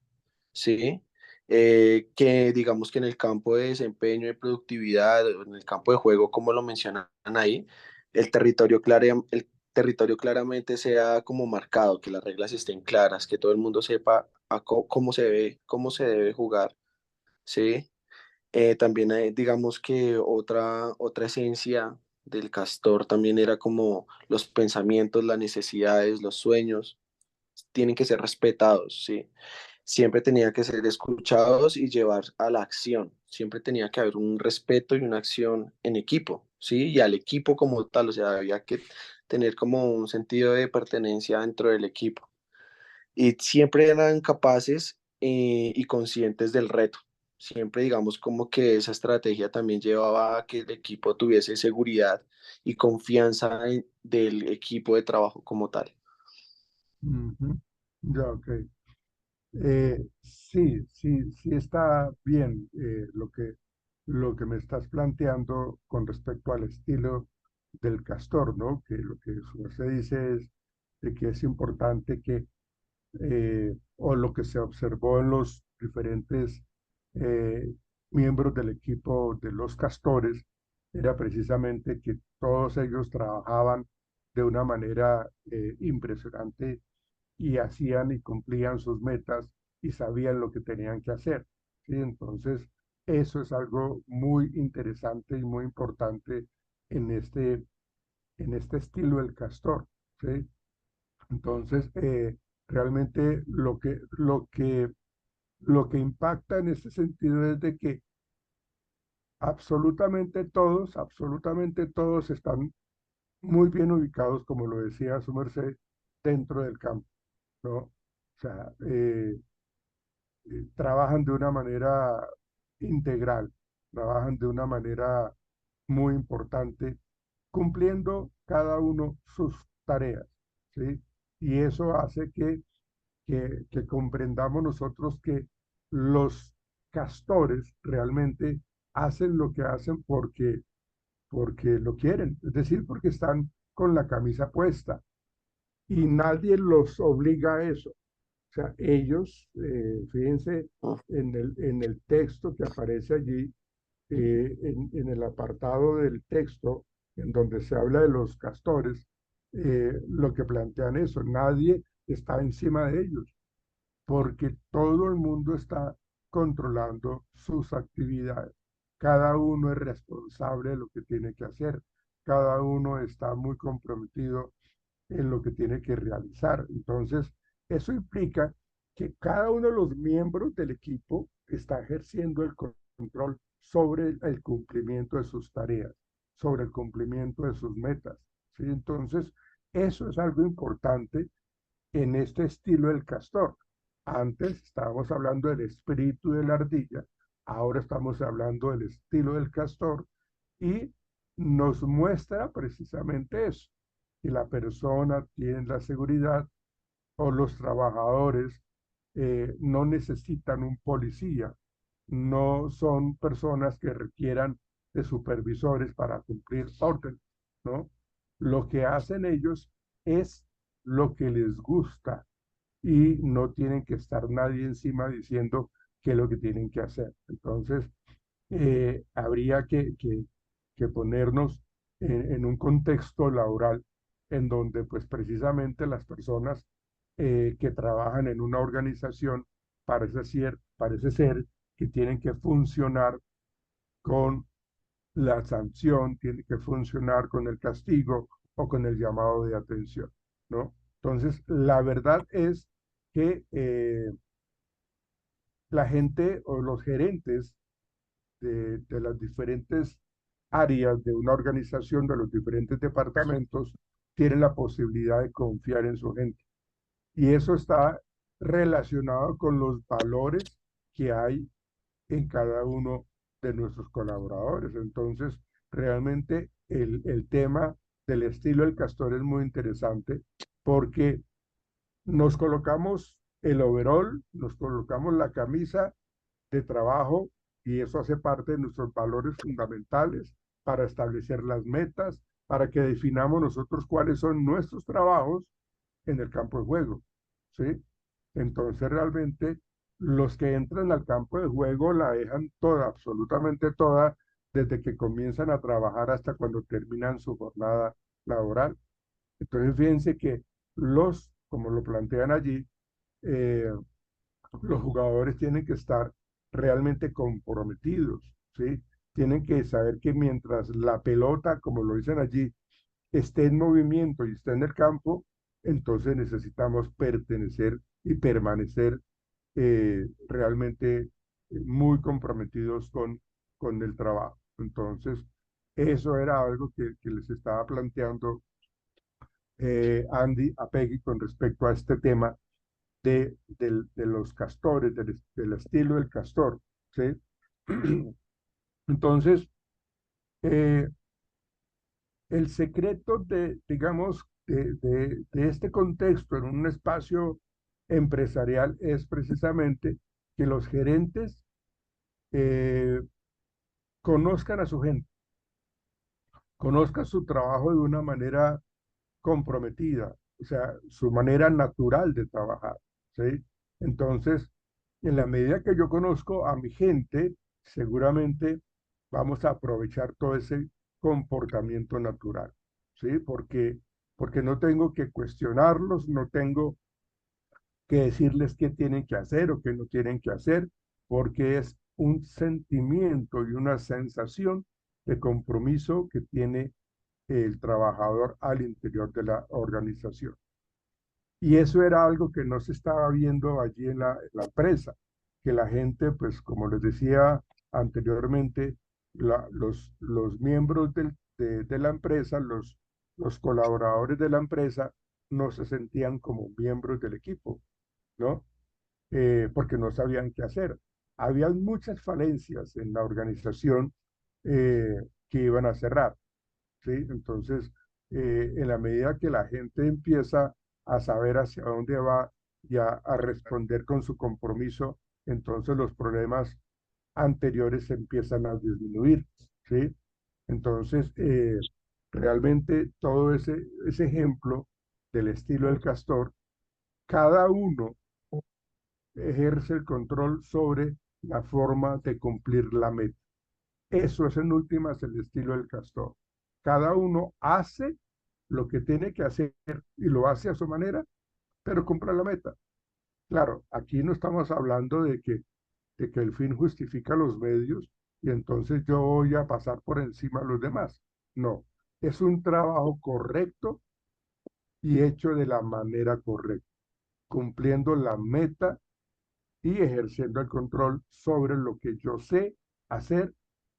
¿sí? Que digamos que en el campo de desempeño y productividad, o en el campo de juego, como lo mencionan ahí, el territorio claramente sea como marcado, que las reglas estén claras, que todo el mundo sepa cómo se debe jugar, ¿sí? También digamos que otra esencia del castor también era como los pensamientos, las necesidades, los sueños, tienen que ser respetados, ¿sí? Siempre tenía que ser escuchados y llevar a la acción. Siempre tenía que haber un respeto y una acción en equipo, ¿sí? Y al equipo como tal, o sea, había que tener como un sentido de pertenencia dentro del equipo y siempre eran capaces y conscientes del reto. Siempre digamos como que esa estrategia también llevaba a que el equipo tuviese seguridad y confianza del equipo de trabajo como tal. Ujú. Ya, ok. Sí, sí, sí está bien lo que me estás planteando con respecto al estilo del castor, ¿no? Que lo que su merced dice es de que es importante que, o lo que se observó en los diferentes eh, miembros del equipo de los castores, era precisamente que todos ellos trabajaban de una manera impresionante y hacían y cumplían sus metas y sabían lo que tenían que hacer. ¿Sí? Entonces, eso es algo muy interesante y muy importante en en este estilo del castor. ¿Sí? Entonces, realmente lo que impacta en este sentido es de que absolutamente todos están muy bien ubicados, como lo decía su merced, dentro del campo, ¿no? O sea, trabajan de una manera integral, trabajan de una manera muy importante, cumpliendo cada uno sus tareas, ¿sí? Y eso hace que comprendamos nosotros que los castores realmente hacen lo que hacen porque lo quieren, es decir, porque están con la camisa puesta y nadie los obliga a eso. O sea, ellos, fíjense en el texto que aparece allí, en el apartado del texto, en donde se habla de los castores, lo que plantean eso, nadie está encima de ellos, porque todo el mundo está controlando sus actividades. Cada uno es responsable de lo que tiene que hacer, cada uno está muy comprometido en lo que tiene que realizar. Entonces, eso implica que cada uno de los miembros del equipo está ejerciendo el control sobre el cumplimiento de sus tareas, sobre el cumplimiento de sus metas. ¿Sí? Entonces, eso es algo importante en este estilo del castor. Antes estábamos hablando del espíritu de la ardilla, ahora estamos hablando del estilo del castor y nos muestra precisamente eso, que la persona tiene la seguridad o los trabajadores no necesitan un policía, no son personas que requieran de supervisores para cumplir órdenes, ¿no? Lo que hacen ellos es lo que les gusta y no tienen que estar nadie encima diciendo qué es lo que tienen que hacer. Entonces, habría que ponernos en un contexto laboral en donde pues precisamente las personas que trabajan en una organización parece ser que tienen que funcionar con la sanción, tienen que funcionar con el castigo o con el llamado de atención, ¿no? Entonces, la verdad es que la gente o los gerentes de las diferentes áreas de una organización, de los diferentes departamentos, tienen la posibilidad de confiar en su gente. Y eso está relacionado con los valores que hay en cada uno de nuestros colaboradores. Entonces, realmente el tema del estilo del castor es muy interesante porque nos colocamos el overall, nos colocamos la camisa de trabajo y eso hace parte de nuestros valores fundamentales para establecer las metas, para que definamos nosotros cuáles son nuestros trabajos en el campo de juego, ¿sí? Entonces realmente los que entran al campo de juego la dejan toda, absolutamente toda, desde que comienzan a trabajar hasta cuando terminan su jornada laboral. Entonces fíjense que como lo plantean allí, eh, los jugadores tienen que estar realmente comprometidos, ¿sí? Tienen que saber que mientras la pelota, como lo dicen allí, esté en movimiento y esté en el campo, entonces necesitamos pertenecer y permanecer realmente muy comprometidos con el trabajo. Entonces, eso era algo que les estaba planteando Andy a Peggy con respecto a este tema de los castores, del estilo del castor, ¿sí? Entonces, eh, el secreto digamos, de este contexto en un espacio empresarial es precisamente que los gerentes eh, conozcan a su gente, conozcan su trabajo de una manera comprometida, o sea, su manera natural de trabajar, ¿sí? Entonces, en la medida que yo conozco a mi gente, seguramente vamos a aprovechar todo ese comportamiento natural, ¿sí? Porque no tengo que cuestionarlos, no tengo que decirles qué tienen que hacer o qué no tienen que hacer, porque es un sentimiento y una sensación de compromiso que tiene el trabajador al interior de la organización. Y eso era algo que no se estaba viendo allí en la empresa, que la gente, pues como les decía anteriormente, los miembros de la empresa, los colaboradores de la empresa, no se sentían como miembros del equipo, ¿no? Porque no sabían qué hacer. Había muchas falencias en la organización que iban a cerrar. ¿Sí? Entonces, en la medida que la gente empieza a saber hacia dónde va y a responder con su compromiso, entonces los problemas anteriores se empiezan a disminuir, ¿sí? Entonces, realmente todo ese ejemplo del estilo del castor, cada uno ejerce el control sobre la forma de cumplir la meta. Eso es en últimas el estilo del castor. Cada uno hace lo que tiene que hacer y lo hace a su manera, pero cumple la meta. Claro, aquí no estamos hablando de que el fin justifica los medios y entonces yo voy a pasar por encima de los demás. No, es un trabajo correcto y hecho de la manera correcta, cumpliendo la meta y ejerciendo el control sobre lo que yo sé hacer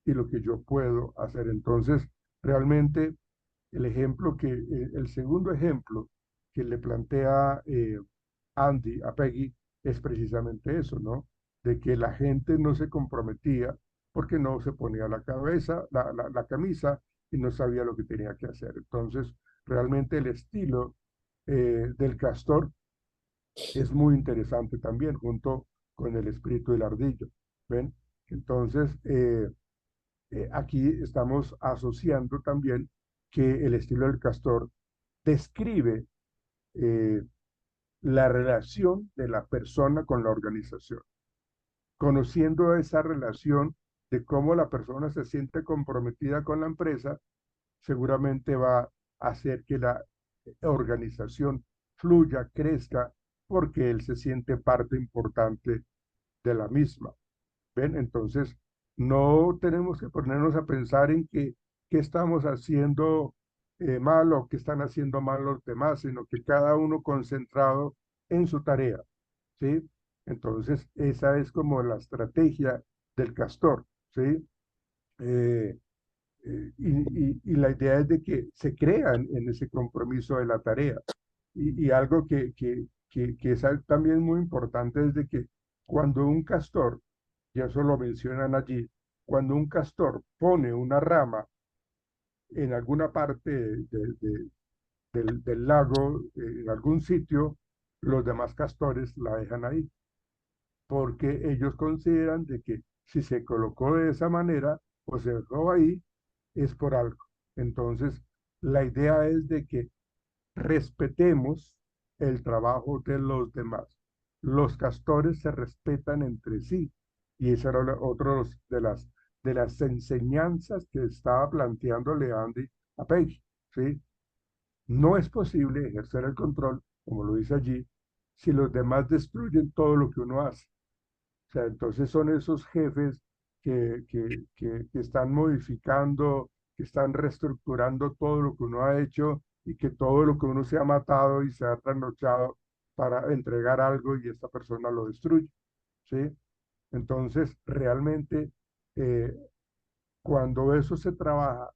y lo que yo puedo hacer. Entonces, realmente el segundo ejemplo que le plantea Andy a Peggy es precisamente eso, ¿no? De que la gente no se comprometía porque no se ponía la cabeza, la camisa y no sabía lo que tenía que hacer. Entonces, realmente el estilo del castor es muy interesante también, junto con el espíritu del ardillo. ¿Ven? Entonces, aquí estamos asociando también que el estilo del castor describe eh, la relación de la persona con la organización. Conociendo esa relación de cómo la persona se siente comprometida con la empresa, seguramente va a hacer que la organización fluya, crezca, porque él se siente parte importante de la misma. ¿Ven? Entonces, no tenemos que ponernos a pensar en qué estamos haciendo mal o qué están haciendo mal los demás, sino que cada uno concentrado en su tarea, ¿sí? Entonces, esa es como la estrategia del castor, ¿sí? Eh, y la idea es de que se crean en ese compromiso de la tarea. Y algo que es también muy importante es de que cuando un castor, y eso lo mencionan allí, cuando un castor pone una rama en alguna parte del lago, en algún sitio, los demás castores la dejan ahí, porque ellos consideran de que si se colocó de esa manera o se dejó ahí, es por algo. Entonces, la idea es de que respetemos el trabajo de los demás. Los castores se respetan entre sí. Y esa era otra de las enseñanzas que estaba planteando Leandri a Page, ¿sí? No es posible ejercer el control, como lo dice allí, si los demás destruyen todo lo que uno hace. O sea, entonces son esos jefes que están modificando, que están reestructurando todo lo que uno ha hecho y que todo lo que uno se ha matado y se ha trasnochado para entregar algo y esta persona lo destruye, ¿sí? Entonces, realmente, eh, cuando eso se trabaja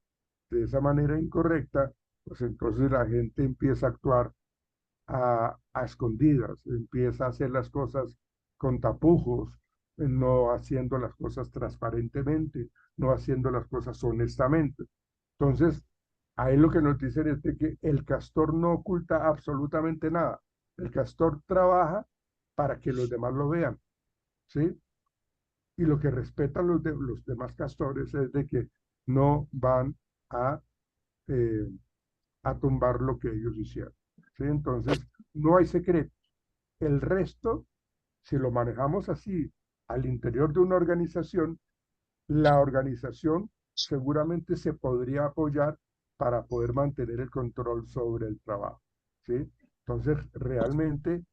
de esa manera incorrecta, pues entonces la gente empieza a actuar a escondidas, empieza a hacer las cosas con tapujos, no haciendo las cosas transparentemente, no haciendo las cosas honestamente. Entonces, ahí lo que nos dicen es de que el castor no oculta absolutamente nada. El castor trabaja para que los demás lo vean, ¿sí? Y lo que respetan los demás castores es de que no van a eh, a tumbar lo que ellos hicieron, ¿sí? Entonces, no hay secreto. El resto, si lo manejamos así al interior de una organización, la organización seguramente se podría apoyar para poder mantener el control sobre el trabajo, ¿sí? Entonces, realmente,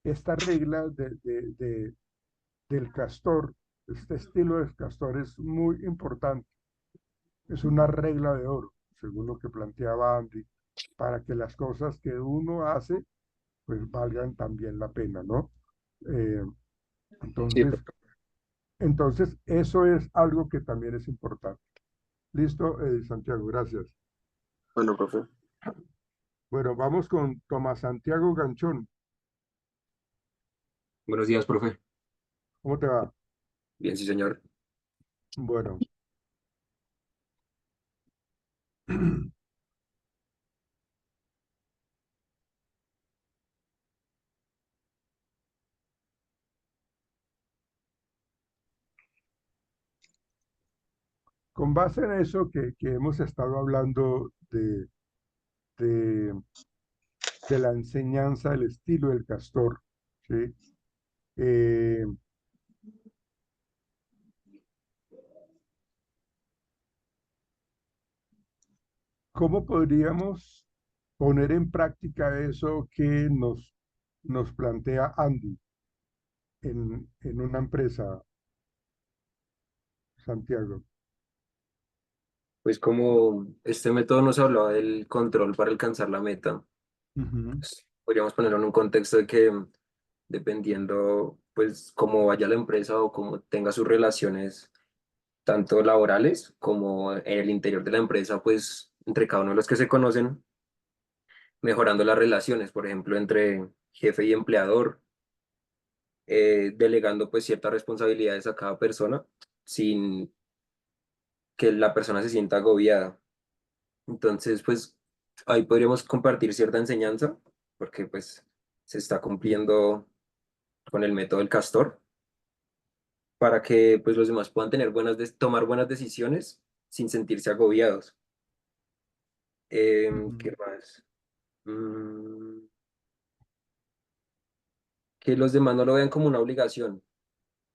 esta regla del castor, este estilo del castor es muy importante. Es una regla de oro, según lo que planteaba Andy, para que las cosas que uno hace pues valgan también la pena, ¿no? Eh, Sí, entonces, entonces, eso es algo que también es importante. Listo, Santiago, gracias. Bueno, profe. Bueno, vamos con Tomás Santiago Ganchón. buenos días, profe. ¿Cómo te va? Bien, sí, señor. Bueno, con base en eso que hemos estado hablando de, de la enseñanza, del estilo del castor, ¿sí? Eh, ¿Cómo podríamos poner en práctica eso que nos plantea Andy en una empresa, Santiago? Pues como este método nos hablaba del control para alcanzar la meta, Ujú, pues, podríamos ponerlo en un contexto de que dependiendo pues cómo vaya la empresa o cómo tenga sus relaciones, tanto laborales como en el interior de la empresa, pues entre cada uno de los que se conocen, mejorando las relaciones, por ejemplo, entre jefe y empleador, delegando pues ciertas responsabilidades a cada persona sin que la persona se sienta agobiada. Entonces, pues ahí podríamos compartir cierta enseñanza, porque pues se está cumpliendo con el método del castor, para que pues los demás puedan tener tomar buenas decisiones sin sentirse agobiados. Ujú. ¿Qué más? Mm, que los demás no lo vean como una obligación.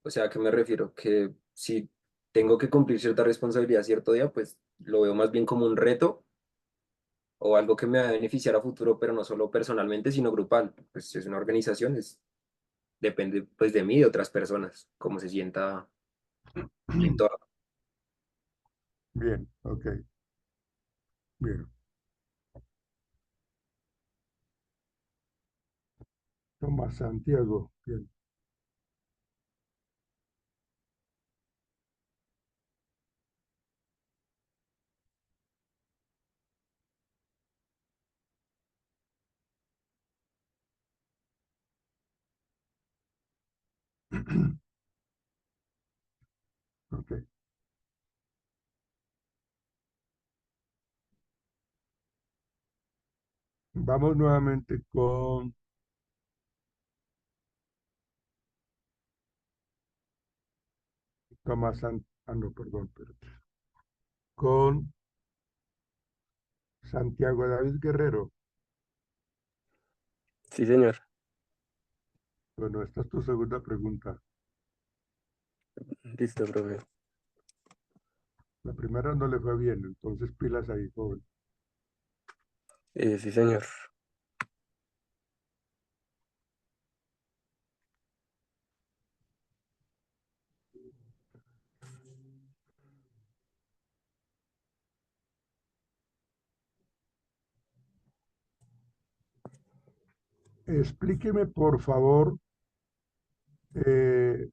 O sea, ¿a qué me refiero? Que si tengo que cumplir cierta responsabilidad cierto día, pues lo veo más bien como un reto o algo que me va a beneficiar a futuro, pero no solo personalmente, sino grupal. Pues si es una organización, depende pues de mí y de otras personas, cómo se sienta el entorno. Bien, ok, bien. Tomás Santiago, bien. Ok. Vamos nuevamente con no, perdón, espérate. Con Santiago David Guerrero. Sí, señor. Bueno, esta es tu segunda pregunta. Listo, profe. La primera no le fue bien, entonces pilas ahí, joven. Sí, señor. Explíqueme, por favor, eh,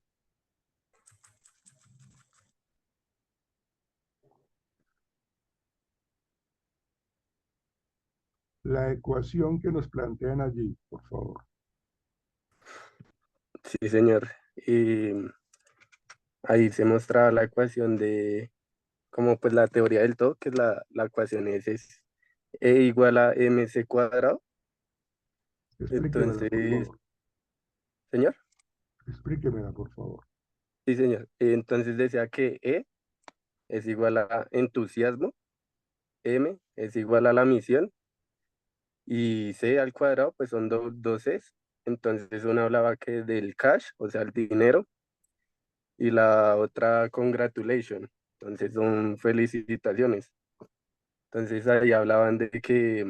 la ecuación que nos plantean allí, por favor. Sí, señor. Y ahí se mostraba la ecuación como pues la teoría del todo, que es la ecuación es E igual a mc cuadrado. Explíquemela, por Entonces, favor. señor, Explíquemela, por favor. sí, señor. Entonces decía que E es igual a entusiasmo, M es igual a la misión y C al cuadrado, pues son dos Cs. Entonces uno hablaba que del cash, o sea, el dinero, y la otra congratulation. Entonces son felicitaciones. Entonces ahí hablaban de que,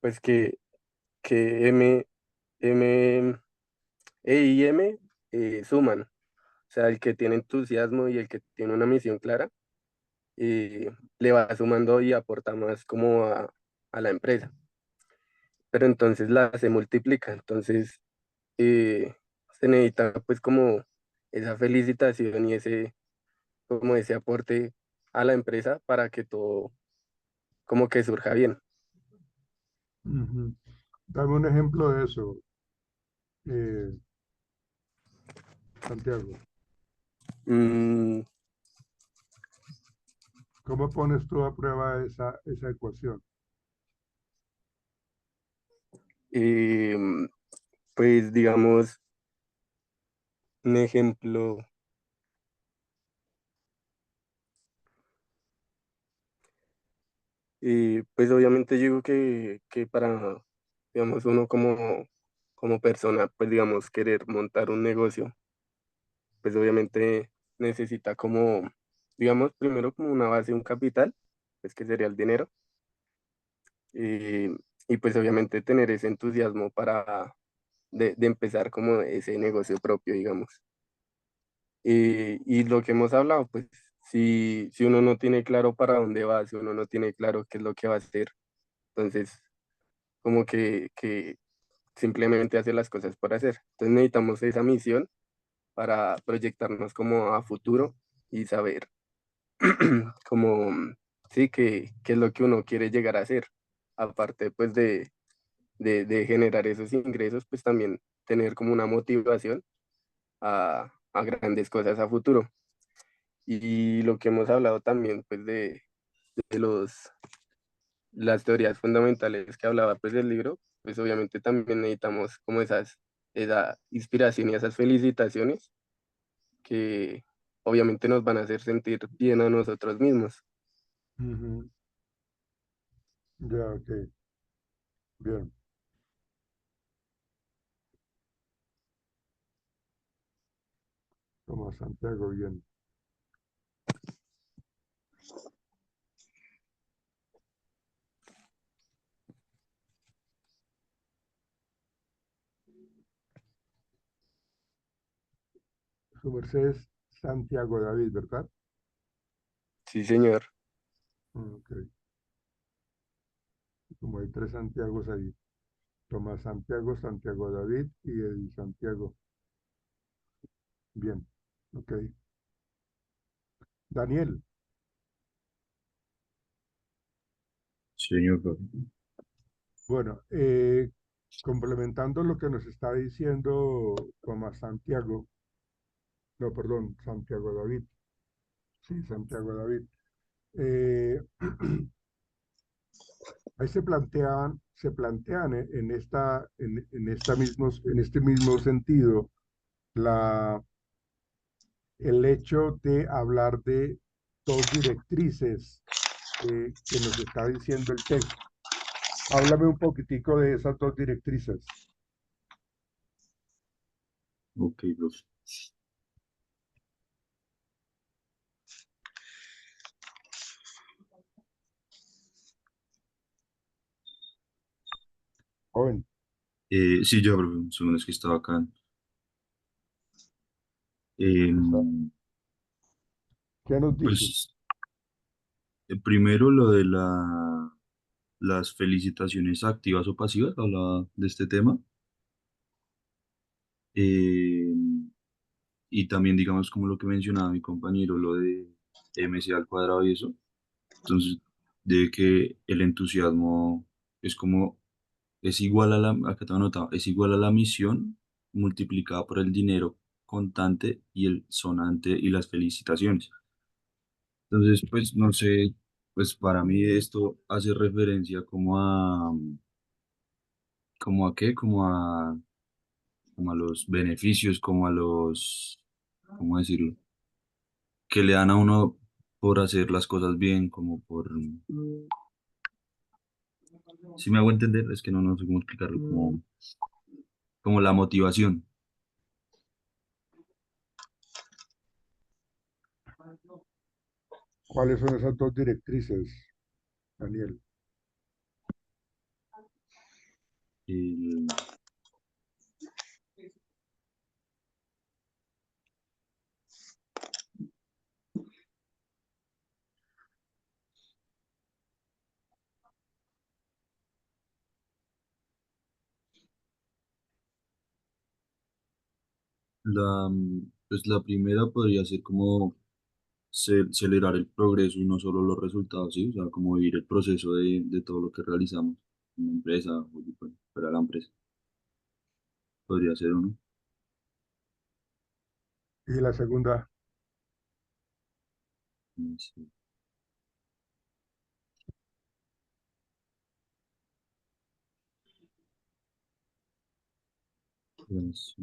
pues que E y M suman. O sea, el que tiene entusiasmo y el que tiene una misión clara, le va sumando y aporta más como a la empresa. Pero entonces se multiplica. Entonces se necesita pues como esa felicitación y como ese aporte a la empresa para que todo como que surja bien. Ujú. Dame un ejemplo de eso, eh, Santiago. Mm, ¿Cómo pones tú a prueba esa ecuación? y, pues digamos, un ejemplo, y pues obviamente yo digo que para, digamos, uno como persona, pues digamos, querer montar un negocio, pues obviamente necesita como, digamos, primero como una base, un capital, pues que sería el dinero, y, y pues obviamente tener ese entusiasmo de empezar como ese negocio propio, digamos. Y lo que hemos hablado, pues si uno no tiene claro para dónde va, si uno no tiene claro qué es lo que va a hacer, entonces como que simplemente hace las cosas por hacer. Entonces necesitamos esa misión para proyectarnos como a futuro y saber como, sí, qué es lo que uno quiere llegar a hacer. Aparte pues de generar esos ingresos, pues también tener como una motivación a grandes cosas a futuro. Y lo que hemos hablado también, pues, de las teorías fundamentales que hablaba, pues, del libro, pues, obviamente también necesitamos como esa inspiración y esas felicitaciones que, obviamente nos van a hacer sentir bien a nosotros mismos. Ujú. Ya, ok, bien. Como Santiago, bien. Su merced es Santiago David, ¿verdad? Sí, señor. Ok. Como hay tres Santiagos ahí. Tomás Santiago, Santiago David y el Santiago. Bien. Ok. Daniel, Señor, profe. bueno, complementando lo que nos está diciendo Tomás Santiago, no, perdón, Santiago David. Sí, Santiago David. Eh, ahí se plantean en este mismo sentido el hecho de hablar de dos directrices que nos está diciendo el texto. Háblame un poquitico de esas dos directrices. Ok, profe. Joven, Sí, yo, profe, según es que estaba acá. está. Em, ¿Qué nos dice? pues primero lo de las felicitaciones activas o pasivas, hablaba de este tema. Em, y también, digamos, como lo que mencionaba mi compañero, lo de MC al cuadrado y eso. Entonces, de que el entusiasmo es como, es igual a acá tengo anotado, es igual a la misión multiplicada por el dinero contante y el sonante y las felicitaciones. Entonces, pues no sé, pues para mí esto hace referencia como a qué, como a los beneficios, como a los, ¿cómo decirlo? Que le dan a uno por hacer las cosas bien, como por, si me hago entender, es que no sé cómo explicarlo, como la motivación. ¿Cuáles son esas dos directrices, Daniel? El- pues la primera podría ser como acelerar el progreso y no solo los resultados, ¿sí? O sea, como vivir el proceso de todo lo que realizamos en la empresa o bueno, para la empresa. Podría ser uno. Y la segunda, Sí, pues,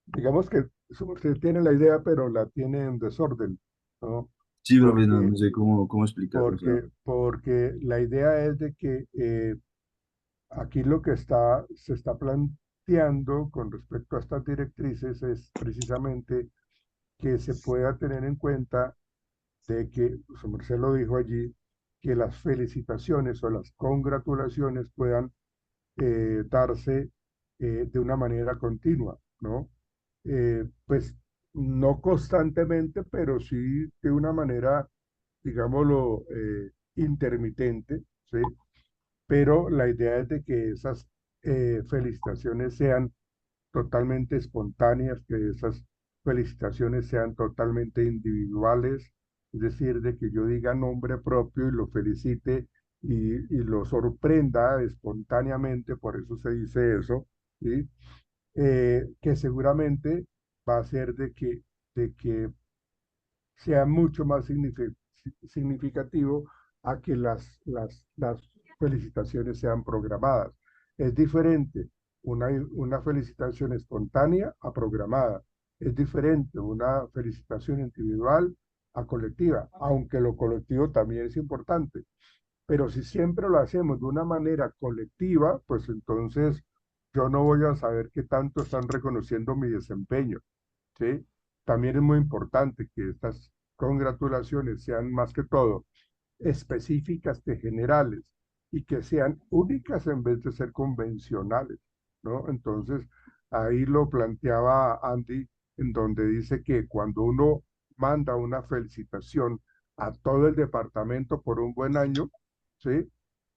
digamos que usted tiene la idea, pero la tiene en desorden, ¿no? sí, pero pues no Porque, sé cómo explicarlo. O sea, porque la idea es de que aquí lo que se está planteando con respecto a estas directrices es precisamente que se pueda tener en cuenta de que, su merced lo dijo allí, que las felicitaciones o las congratulaciones puedan darse de una manera continua, ¿no? Pues no constantemente, pero sí de una manera, digámoslo, intermitente, ¿sí? Pero la idea es de que esas felicitaciones sean totalmente espontáneas, que esas felicitaciones sean totalmente individuales, es decir, de que yo diga nombre propio y lo felicite y lo sorprenda espontáneamente, por eso se dice eso, ¿sí? Que seguramente va a ser de que sea mucho más significativo a que las felicitaciones sean programadas. Es diferente una felicitación espontánea a programada. es diferente una felicitación individual a colectiva, aunque lo colectivo también es importante. Pero si siempre lo hacemos de una manera colectiva, pues entonces yo no voy a saber qué tanto están reconociendo mi desempeño, ¿sí? También es muy importante que estas congratulaciones sean más que todo específicas de generales y que sean únicas en vez de ser convencionales, ¿no? Entonces, ahí lo planteaba Andy, en donde dice que cuando uno manda una felicitación a todo el departamento por un buen año, ¿sí?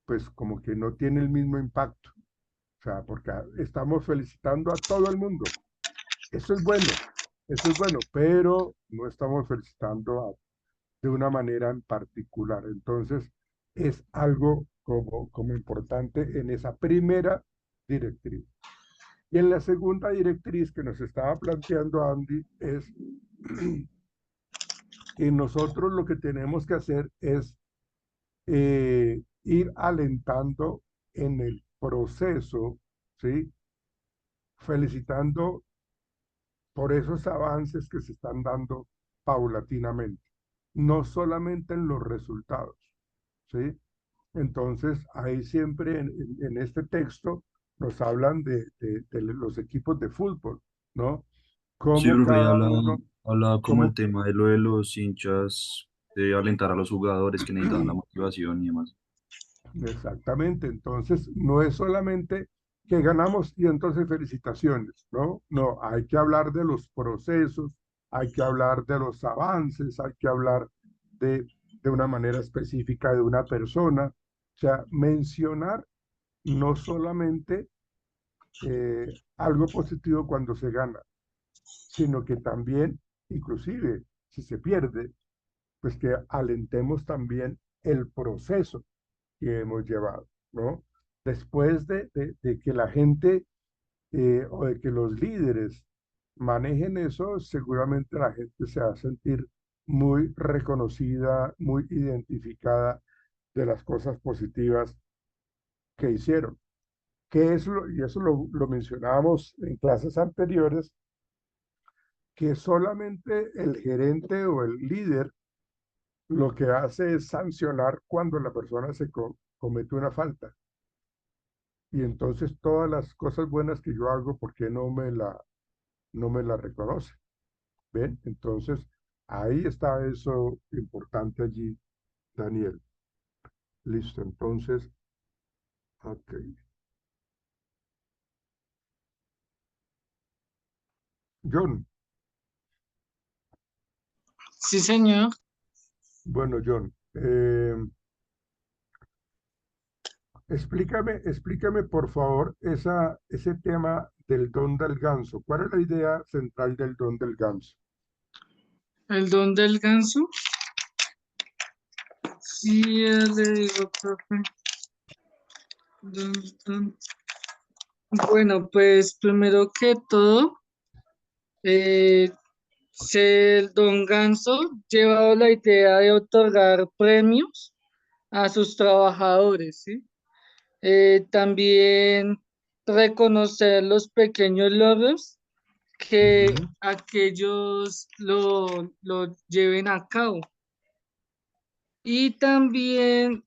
Pues como que no tiene el mismo impacto. O sea, porque estamos felicitando a todo el mundo. Eso es bueno, eso es bueno, pero no estamos felicitando de una manera en particular. Entonces, es algo como importante en esa primera directriz. Y en la segunda directriz que nos estaba planteando Andy es que nosotros lo que tenemos que hacer es ir alentando en el proceso, ¿sí? Felicitando por esos avances que se están dando paulatinamente, no solamente en los resultados, ¿sí? Entonces, ahí siempre en este texto nos hablan de los equipos de fútbol, ¿no? Sí, Cómo profe, ahí cada uno, habla como el cómo, tema de lo de los hinchas, de alentar a los jugadores que necesitan la motivación y demás. exactamente, entonces no es solamente que ganamos y entonces felicitaciones, ¿no? No, hay que hablar de los procesos, hay que hablar de los avances, hay que hablar de una manera específica de una persona, o sea, mencionar no solamente algo positivo cuando se gana, sino que también, inclusive, si se pierde, pues que alentemos también el proceso que hemos llevado, ¿no? Después de que la gente o de que los líderes manejen eso, seguramente la gente se va a sentir muy reconocida, muy identificada de las cosas positivas que hicieron. Y eso lo mencionábamos en clases anteriores, que solamente el gerente o el líder lo que hace es sancionar cuando la persona comete una falta. Y entonces todas las cosas buenas que yo hago, ¿por qué no me la reconoce? ¿Ven? Entonces, ahí está eso importante allí, Daniel. Listo, entonces, ok. John, Sí, señor. bueno, John, explícame por favor ese tema del don del ganso. ¿Cuál es la idea central del don del ganso? El don del ganso. Sí, ya le digo, profe. Don, don. Bueno, pues primero que todo, eh, el don Ganso lleva la idea de otorgar premios a sus trabajadores, ¿sí? También reconocer los pequeños logros que Ujú. aquellos lo lleven a cabo. Y también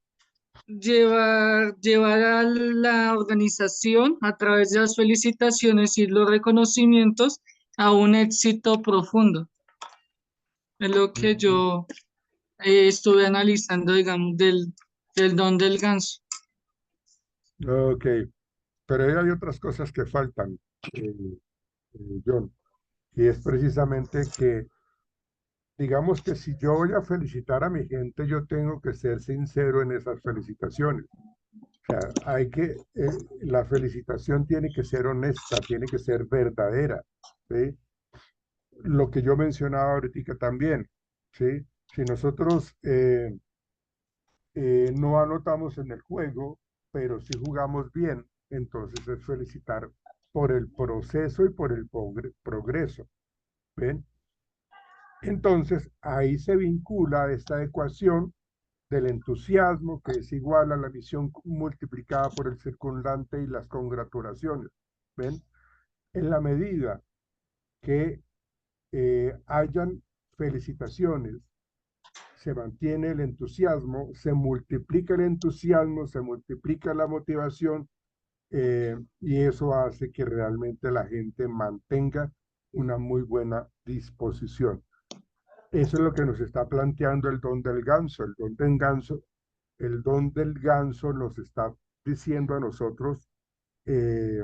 llevar a la organización a través de las felicitaciones y los reconocimientos a un éxito profundo. Es lo que Mm, yo estuve analizando, digamos, del don del ganso. ok, pero ahí hay otras cosas que faltan, John, y es precisamente que, digamos que si yo voy a felicitar a mi gente, yo tengo que ser sincero en esas felicitaciones. O sea, la felicitación tiene que ser honesta, tiene que ser verdadera, ¿sí? Lo que yo mencionaba ahorita también, ¿sí? Si nosotros no anotamos en el juego, pero si jugamos bien, entonces es felicitar por el proceso y por el progreso, ¿ven? Entonces ahí se vincula esta ecuación del entusiasmo, que es igual a la visión multiplicada por el circundante y las congratulaciones, ¿ven? En la medida que hayan felicitaciones, se mantiene el entusiasmo, se multiplica el entusiasmo, se multiplica la motivación, y eso hace que realmente la gente mantenga una muy buena disposición. Eso es lo que nos está planteando el don del ganso. El don del ganso nos está diciendo a nosotros, eh,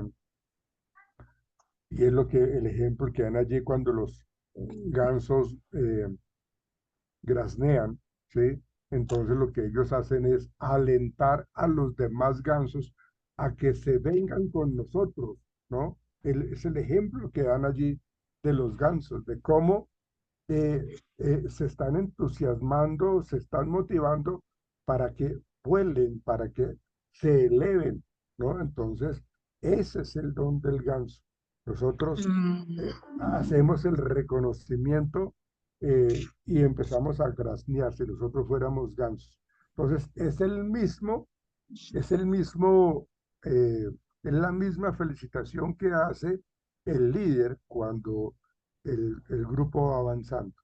y es lo que el ejemplo que dan allí cuando los gansos graznean, ¿sí? Entonces lo que ellos hacen es alentar a los demás gansos a que se vengan con nosotros, ¿no? Es el ejemplo que dan allí de los gansos, de cómo se están entusiasmando, se están motivando para que vuelen, para que se eleven, ¿no? Entonces, ese es el don del ganso. Nosotros Mm, hacemos el reconocimiento, y empezamos a graznear si nosotros fuéramos gansos. Entonces, es el mismo, es la misma felicitación que hace el líder cuando el grupo va avanzando,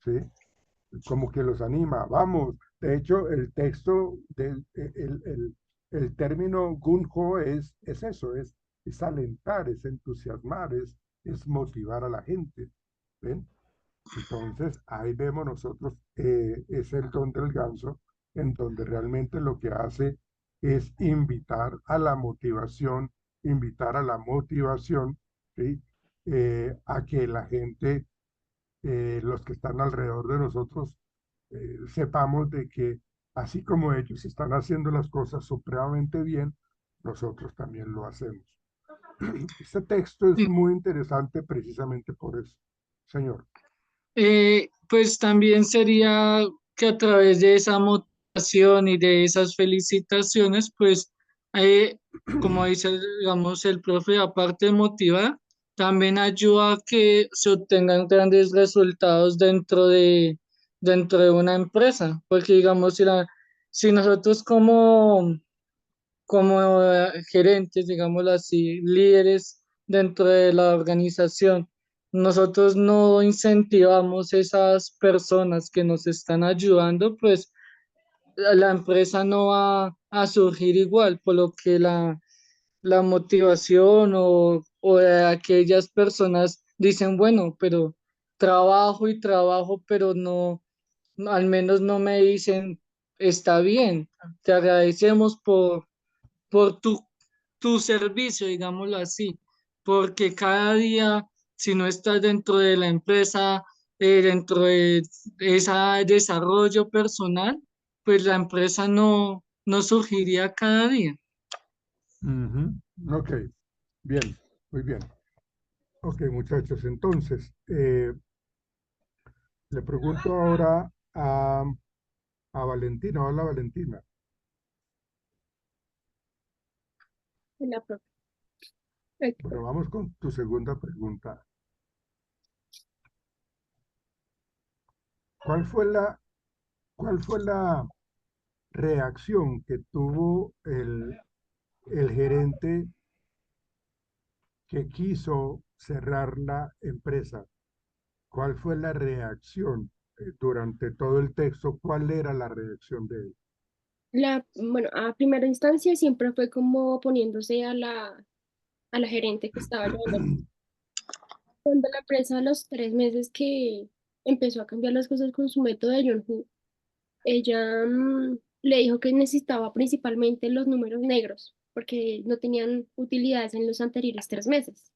¿sí? Como que los anima, vamos. De hecho, el texto, el término gung-ho es eso, es alentar, es entusiasmar, es motivar a la gente, ¿ven? Entonces, ahí vemos nosotros, es el don del ganso, en donde realmente lo que hace es invitar a la motivación, ¿sí? A que la gente, los que están alrededor de nosotros, sepamos de que así como ellos están haciendo las cosas supremamente bien, nosotros también lo hacemos. Este texto es sí. muy interesante precisamente por eso, señor. Pues también sería que a través de esa motivación y de esas felicitaciones, pues, eh, como dice, digamos, el profe, aparte de motivar, también ayuda a que se obtengan grandes resultados dentro de una empresa, porque digamos, si nosotros como gerentes, digámoslo así, líderes dentro de la organización, nosotros no incentivamos esas personas que nos están ayudando, pues la empresa no va a surgir igual, por lo que la motivación o de aquellas personas dicen, bueno, pero trabajo y trabajo, pero al menos no me dicen, está bien, te agradecemos por tu servicio, digámoslo así, porque cada día, si no estás dentro de la empresa, dentro de ese desarrollo personal, pues la empresa no surgiría cada día. Ujú. Ok, bien, muy bien. Ok, muchachos, entonces, le pregunto ahora a Valentina. Hola, Valentina. La profe. Bueno, vamos con tu segunda pregunta. ¿Cuál fue cuál fue la reacción que tuvo el gerente que quiso cerrar la empresa? ¿Cuál fue la reacción durante todo el texto? ¿Cuál era la reacción de él? Bueno, a primera instancia siempre fue como poniéndose a la gerente que estaba llevando. Cuando la empresa a los 3 meses que empezó a cambiar las cosas con su método de Yonhu, ella le dijo que necesitaba principalmente los números negros, porque no tenían utilidades en los anteriores 3 meses.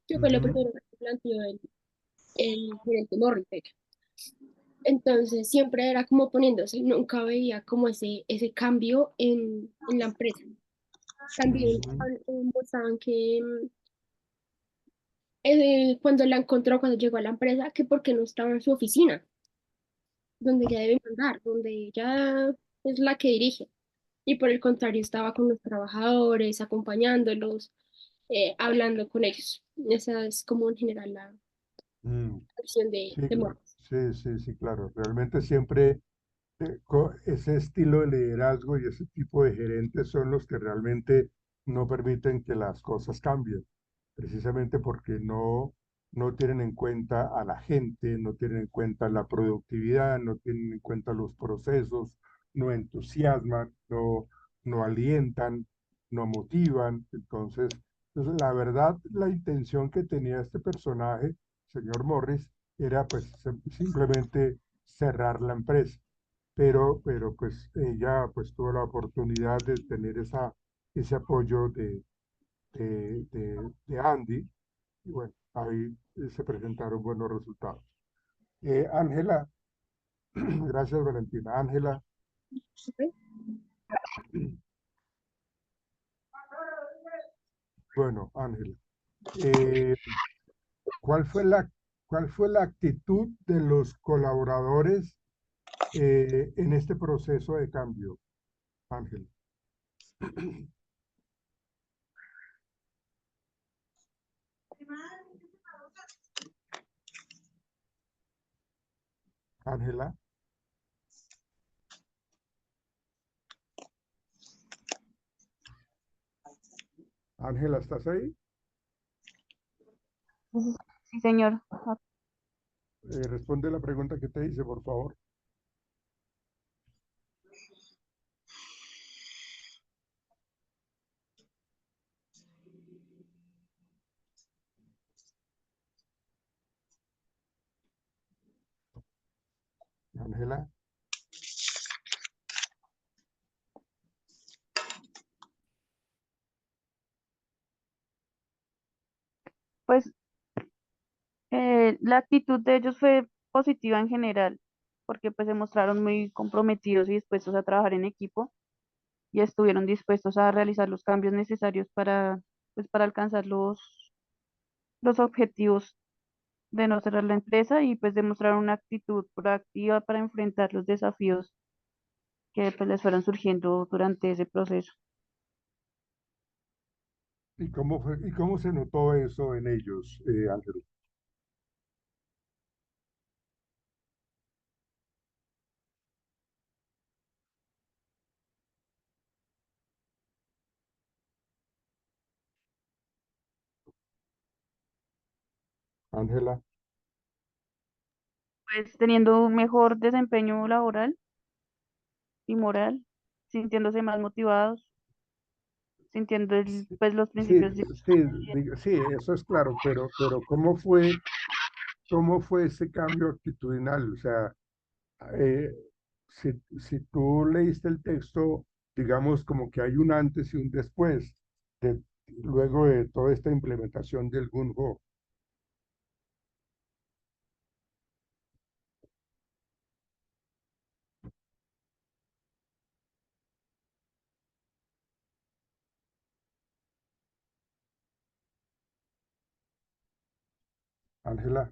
Que fue lo Ujú, primero que planteó el gerente Morris. Entonces siempre era como poniéndose, nunca veía como ese cambio en la empresa. También ujú, mostraban que cuando la encontró, cuando llegó a la empresa, que porque no estaba en su oficina, donde ella debe mandar, donde ella es la que dirige. Y por el contrario, estaba con los trabajadores, acompañándolos, hablando con ellos. Esa es como en general la mm. versión Sí, de Morris. sí, sí, sí, claro. Realmente siempre ese estilo de liderazgo y ese tipo de gerentes son los que realmente no permiten que las cosas cambien, precisamente porque no tienen en cuenta a la gente, no tienen en cuenta la productividad, no tienen en cuenta los procesos, no entusiasman, no alientan, no motivan. Entonces, la verdad, la intención que tenía este personaje, señor Morris, era pues simplemente cerrar la empresa. Pero pues ella pues tuvo la oportunidad de tener ese apoyo de Andy, y bueno, ahí se presentaron buenos resultados. Ángela, gracias Valentina. Ángela, bueno, Ángela, eh, ¿cuál fue cuál fue la actitud de los colaboradores en este proceso de cambio, Ángela? Ángela, Ángela, ¿estás ahí? Sí, señor. Responde la pregunta que te hice, por favor. Ángela. Pues la actitud de ellos fue positiva en general, porque pues se mostraron muy comprometidos y dispuestos a trabajar en equipo y estuvieron dispuestos a realizar los cambios necesarios para alcanzar los objetivos de no cerrar la empresa y pues demostrar una actitud proactiva para enfrentar los desafíos que pues les fueron surgiendo durante ese proceso. ¿Y cómo fue, y cómo se notó eso en ellos, Ángela? Ángela. Pues teniendo un mejor desempeño laboral y moral, sintiéndose más motivados, sintiendo pues los Sí, principios de... sí, eso es claro, pero cómo fue ese cambio actitudinal? O sea, eh, si tú leíste el texto, digamos como que hay un antes y un después, de, luego de toda esta implementación del Gun-Ho. Ángela,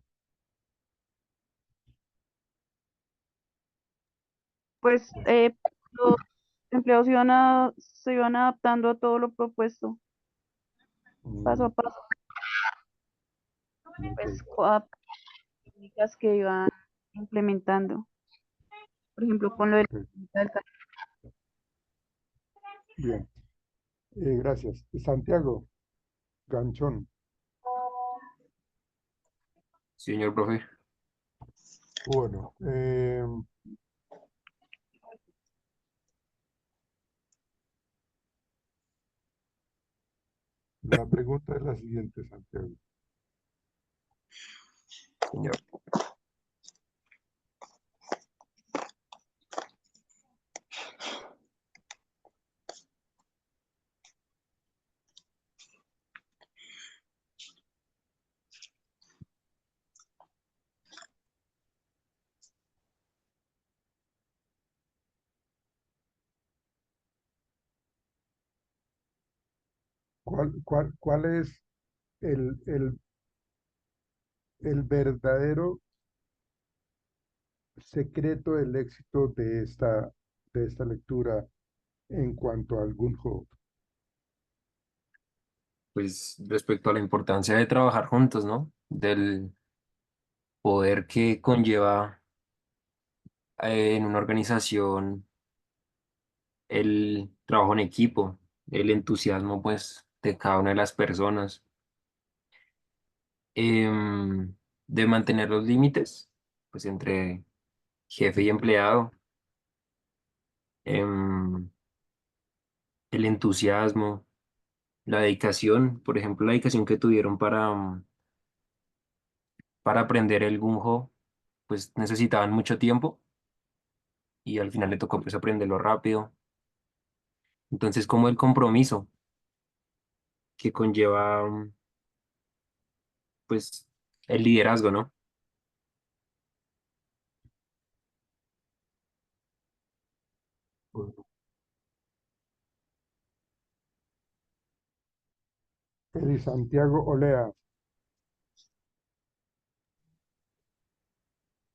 Pues bueno, los empleados se iban adaptando a todo lo propuesto, paso a mm, paso, ok, pues a técnicas que iban implementando. Por ejemplo, con lo ok, del bien, gracias. Santiago Ganchón, Señor profe. bueno, la pregunta es la siguiente, Santiago. Señor. Cuál es el verdadero secreto del éxito de esta lectura en cuanto al Gun-Ho? Pues respecto a la importancia de trabajar juntos, ¿no? Del poder que conlleva en una organización el trabajo en equipo, el entusiasmo pues de cada una de las personas de mantener los límites, pues entre jefe y empleado, em, el entusiasmo, la dedicación, por ejemplo, la dedicación que tuvieron para aprender el Gunjo, pues necesitaban mucho tiempo y al final le tocó pues aprenderlo rápido. Entonces, como el compromiso que conlleva pues el liderazgo, ¿no? Bueno, Eli Santiago Olea.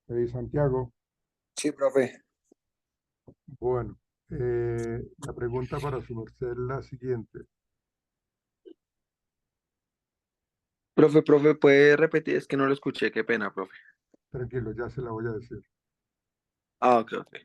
Eli Santiago. Sí, profe. Bueno, la pregunta para su merced es la siguiente. Profe, ¿puede repetir? Es que no lo escuché, qué pena, profe. Tranquilo, ya se la voy a decir. Ah, ok, ok.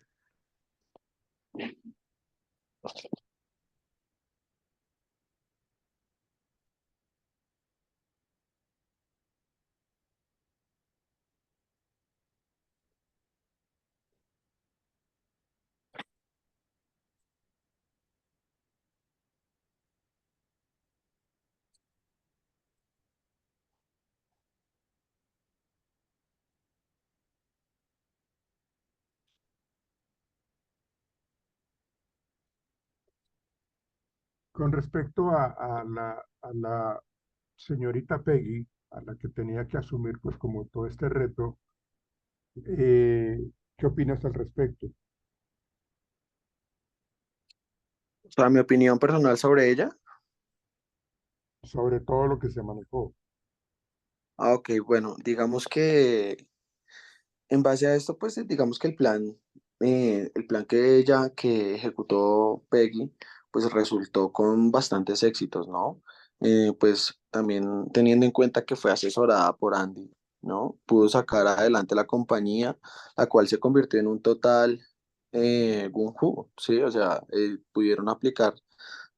Con respecto a la señorita Peggy, a la que tenía que asumir pues como todo este reto, eh, ¿qué opinas al respecto? O sea, mi opinión personal sobre ella. Sobre todo lo que se manejó. Ah, ok, bueno, digamos que en base a esto, pues digamos que el plan que ejecutó Peggy, pues resultó con bastantes éxitos, ¿no? Pues también teniendo en cuenta que fue asesorada por Andy, ¿no? Pudo sacar adelante la compañía, la cual se convirtió en un total Gung Fu, ¿sí? O sea, pudieron aplicar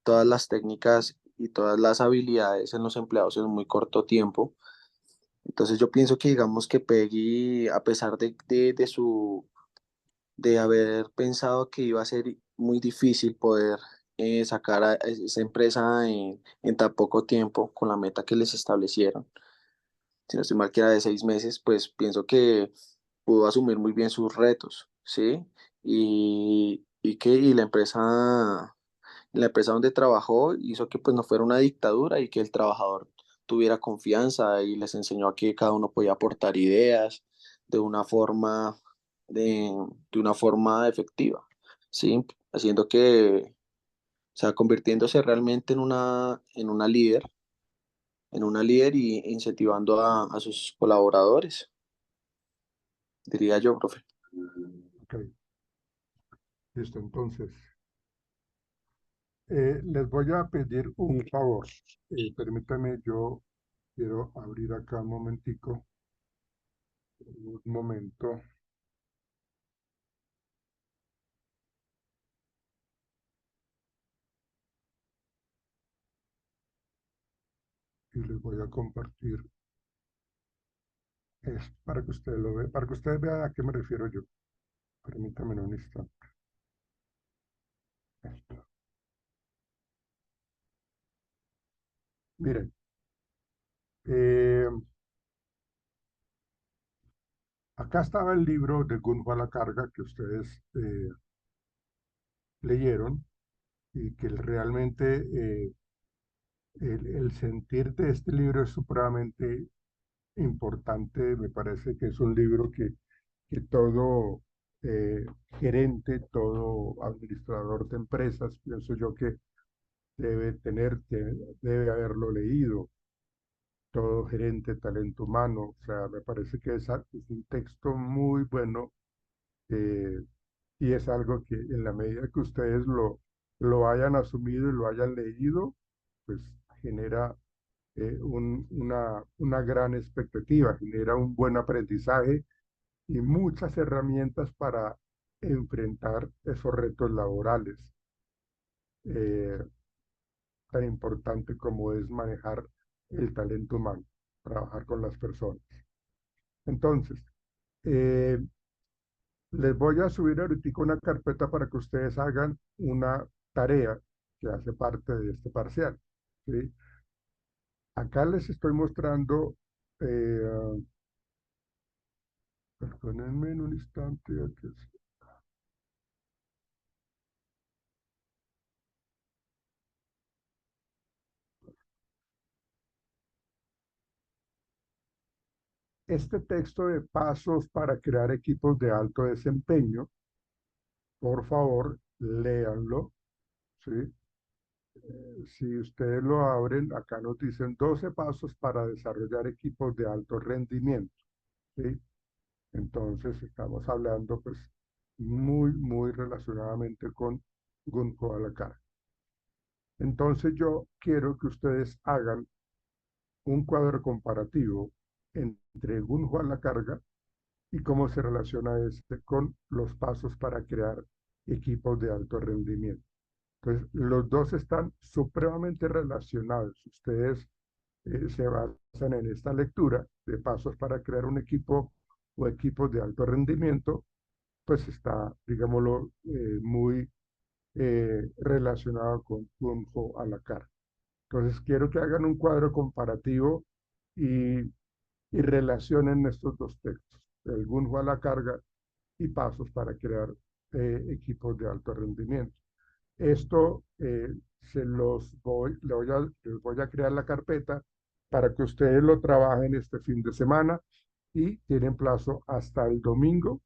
todas las técnicas y todas las habilidades en los empleados en un muy corto tiempo. Entonces yo pienso que digamos que Peggy, a pesar de haber pensado que iba a ser muy difícil poder sacar a esa empresa en tan poco tiempo con la meta que les establecieron, si no estoy mal que era de 6 meses, pues pienso que pudo asumir muy bien sus retos, ¿sí? Y la empresa donde trabajó hizo que pues no fuera una dictadura y que el trabajador tuviera confianza y les enseñó a que cada uno podía aportar ideas de una forma, de una forma efectiva, ¿sí? Haciendo que, o sea, convirtiéndose realmente en una líder y incentivando a sus colaboradores, diría yo, profe. Ok, listo. Entonces, les voy a pedir un favor. Permítame, yo quiero abrir acá un momentico, un momento, y les voy a compartir esto para que ustedes lo vean, para que ustedes vean a qué me refiero yo. Permítanme un instante. Esto. Miren, eh, acá estaba el libro de Gunjo a la carga que ustedes leyeron y que realmente el sentir de este libro es supremamente importante. Me parece que es un libro que todo eh, gerente, todo administrador de empresas, pienso yo que debe tener, que debe haberlo leído. Todo gerente de talento humano, o sea, me parece que es un texto muy bueno, eh, y es algo que en la medida que ustedes lo hayan asumido y lo hayan leído, pues genera una gran expectativa, genera un buen aprendizaje y muchas herramientas para enfrentar esos retos laborales, eh, tan importante como es manejar el talento humano. trabajar con las personas. Entonces, les voy a subir ahorita una carpeta para que ustedes hagan una tarea que hace parte de este parcial, ¿sí? Acá les estoy mostrando, perdónenme en un instante, este texto de pasos para crear equipos de alto desempeño. Por favor, léanlo, ¿sí? Si ustedes lo abren, acá nos dicen 12 pasos para desarrollar equipos de alto rendimiento, ¿sí? Entonces, estamos hablando, pues, muy relacionadamente con Gunpowder a la carga. Entonces, yo quiero que ustedes hagan un cuadro comparativo entre Gunpowder a la carga y cómo se relaciona este con los pasos para crear equipos de alto rendimiento. Entonces, los dos están supremamente relacionados. Ustedes se basan en esta lectura de pasos para crear un equipo o equipos de alto rendimiento, pues está, digámoslo, muy relacionado con Gunpowder a la carga. Entonces, quiero que hagan un cuadro comparativo y, y relacionen estos dos textos, el Gunpowder a la carga y pasos para crear equipos de alto rendimiento. Esto les voy a crear la carpeta para que ustedes lo trabajen este fin de semana y tienen plazo hasta el domingo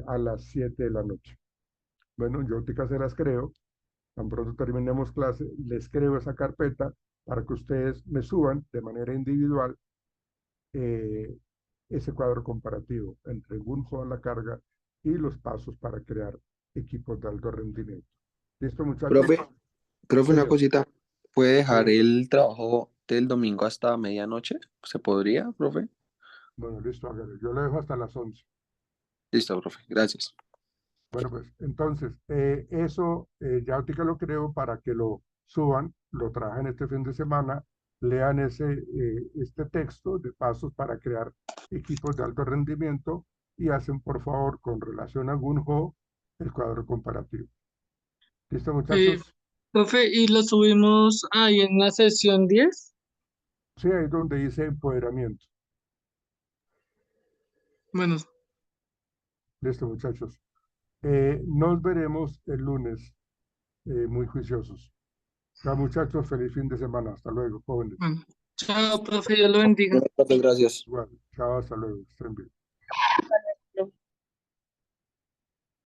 a las 7 de la noche. Bueno, yo ahorita se las creo, tan pronto terminemos clase, les creo esa carpeta para que ustedes me suban de manera individual eh, ese cuadro comparativo entre Gunpowder a la carga y los pasos para crear equipos de alto rendimiento. ¿Listo, muchachos? Profe, una Señor. cosita. ¿Puede dejar Sí. el trabajo del domingo hasta medianoche? ¿Se podría, profe? Bueno, listo, hágale. Yo lo dejo hasta las 11. Listo, profe. Gracias. Bueno, pues entonces, eso ya ahorita lo creo para que lo suban, lo trabajen este fin de semana, lean este texto de pasos para crear equipos de alto rendimiento y hacen, por favor, con relación a Gunpowder, el cuadro comparativo. ¿Listo, muchachos? Profe, ¿y lo subimos ahí en la sesión 10? Sí, ahí es donde dice empoderamiento. Bueno, Listo, muchachos. Nos veremos el lunes, muy juiciosos. Ya, muchachos, feliz fin de semana. Hasta luego, jóvenes. bueno. Chao, profe, Dios lo bendiga. Profe, gracias. Igual, chao, hasta luego. Estén bien.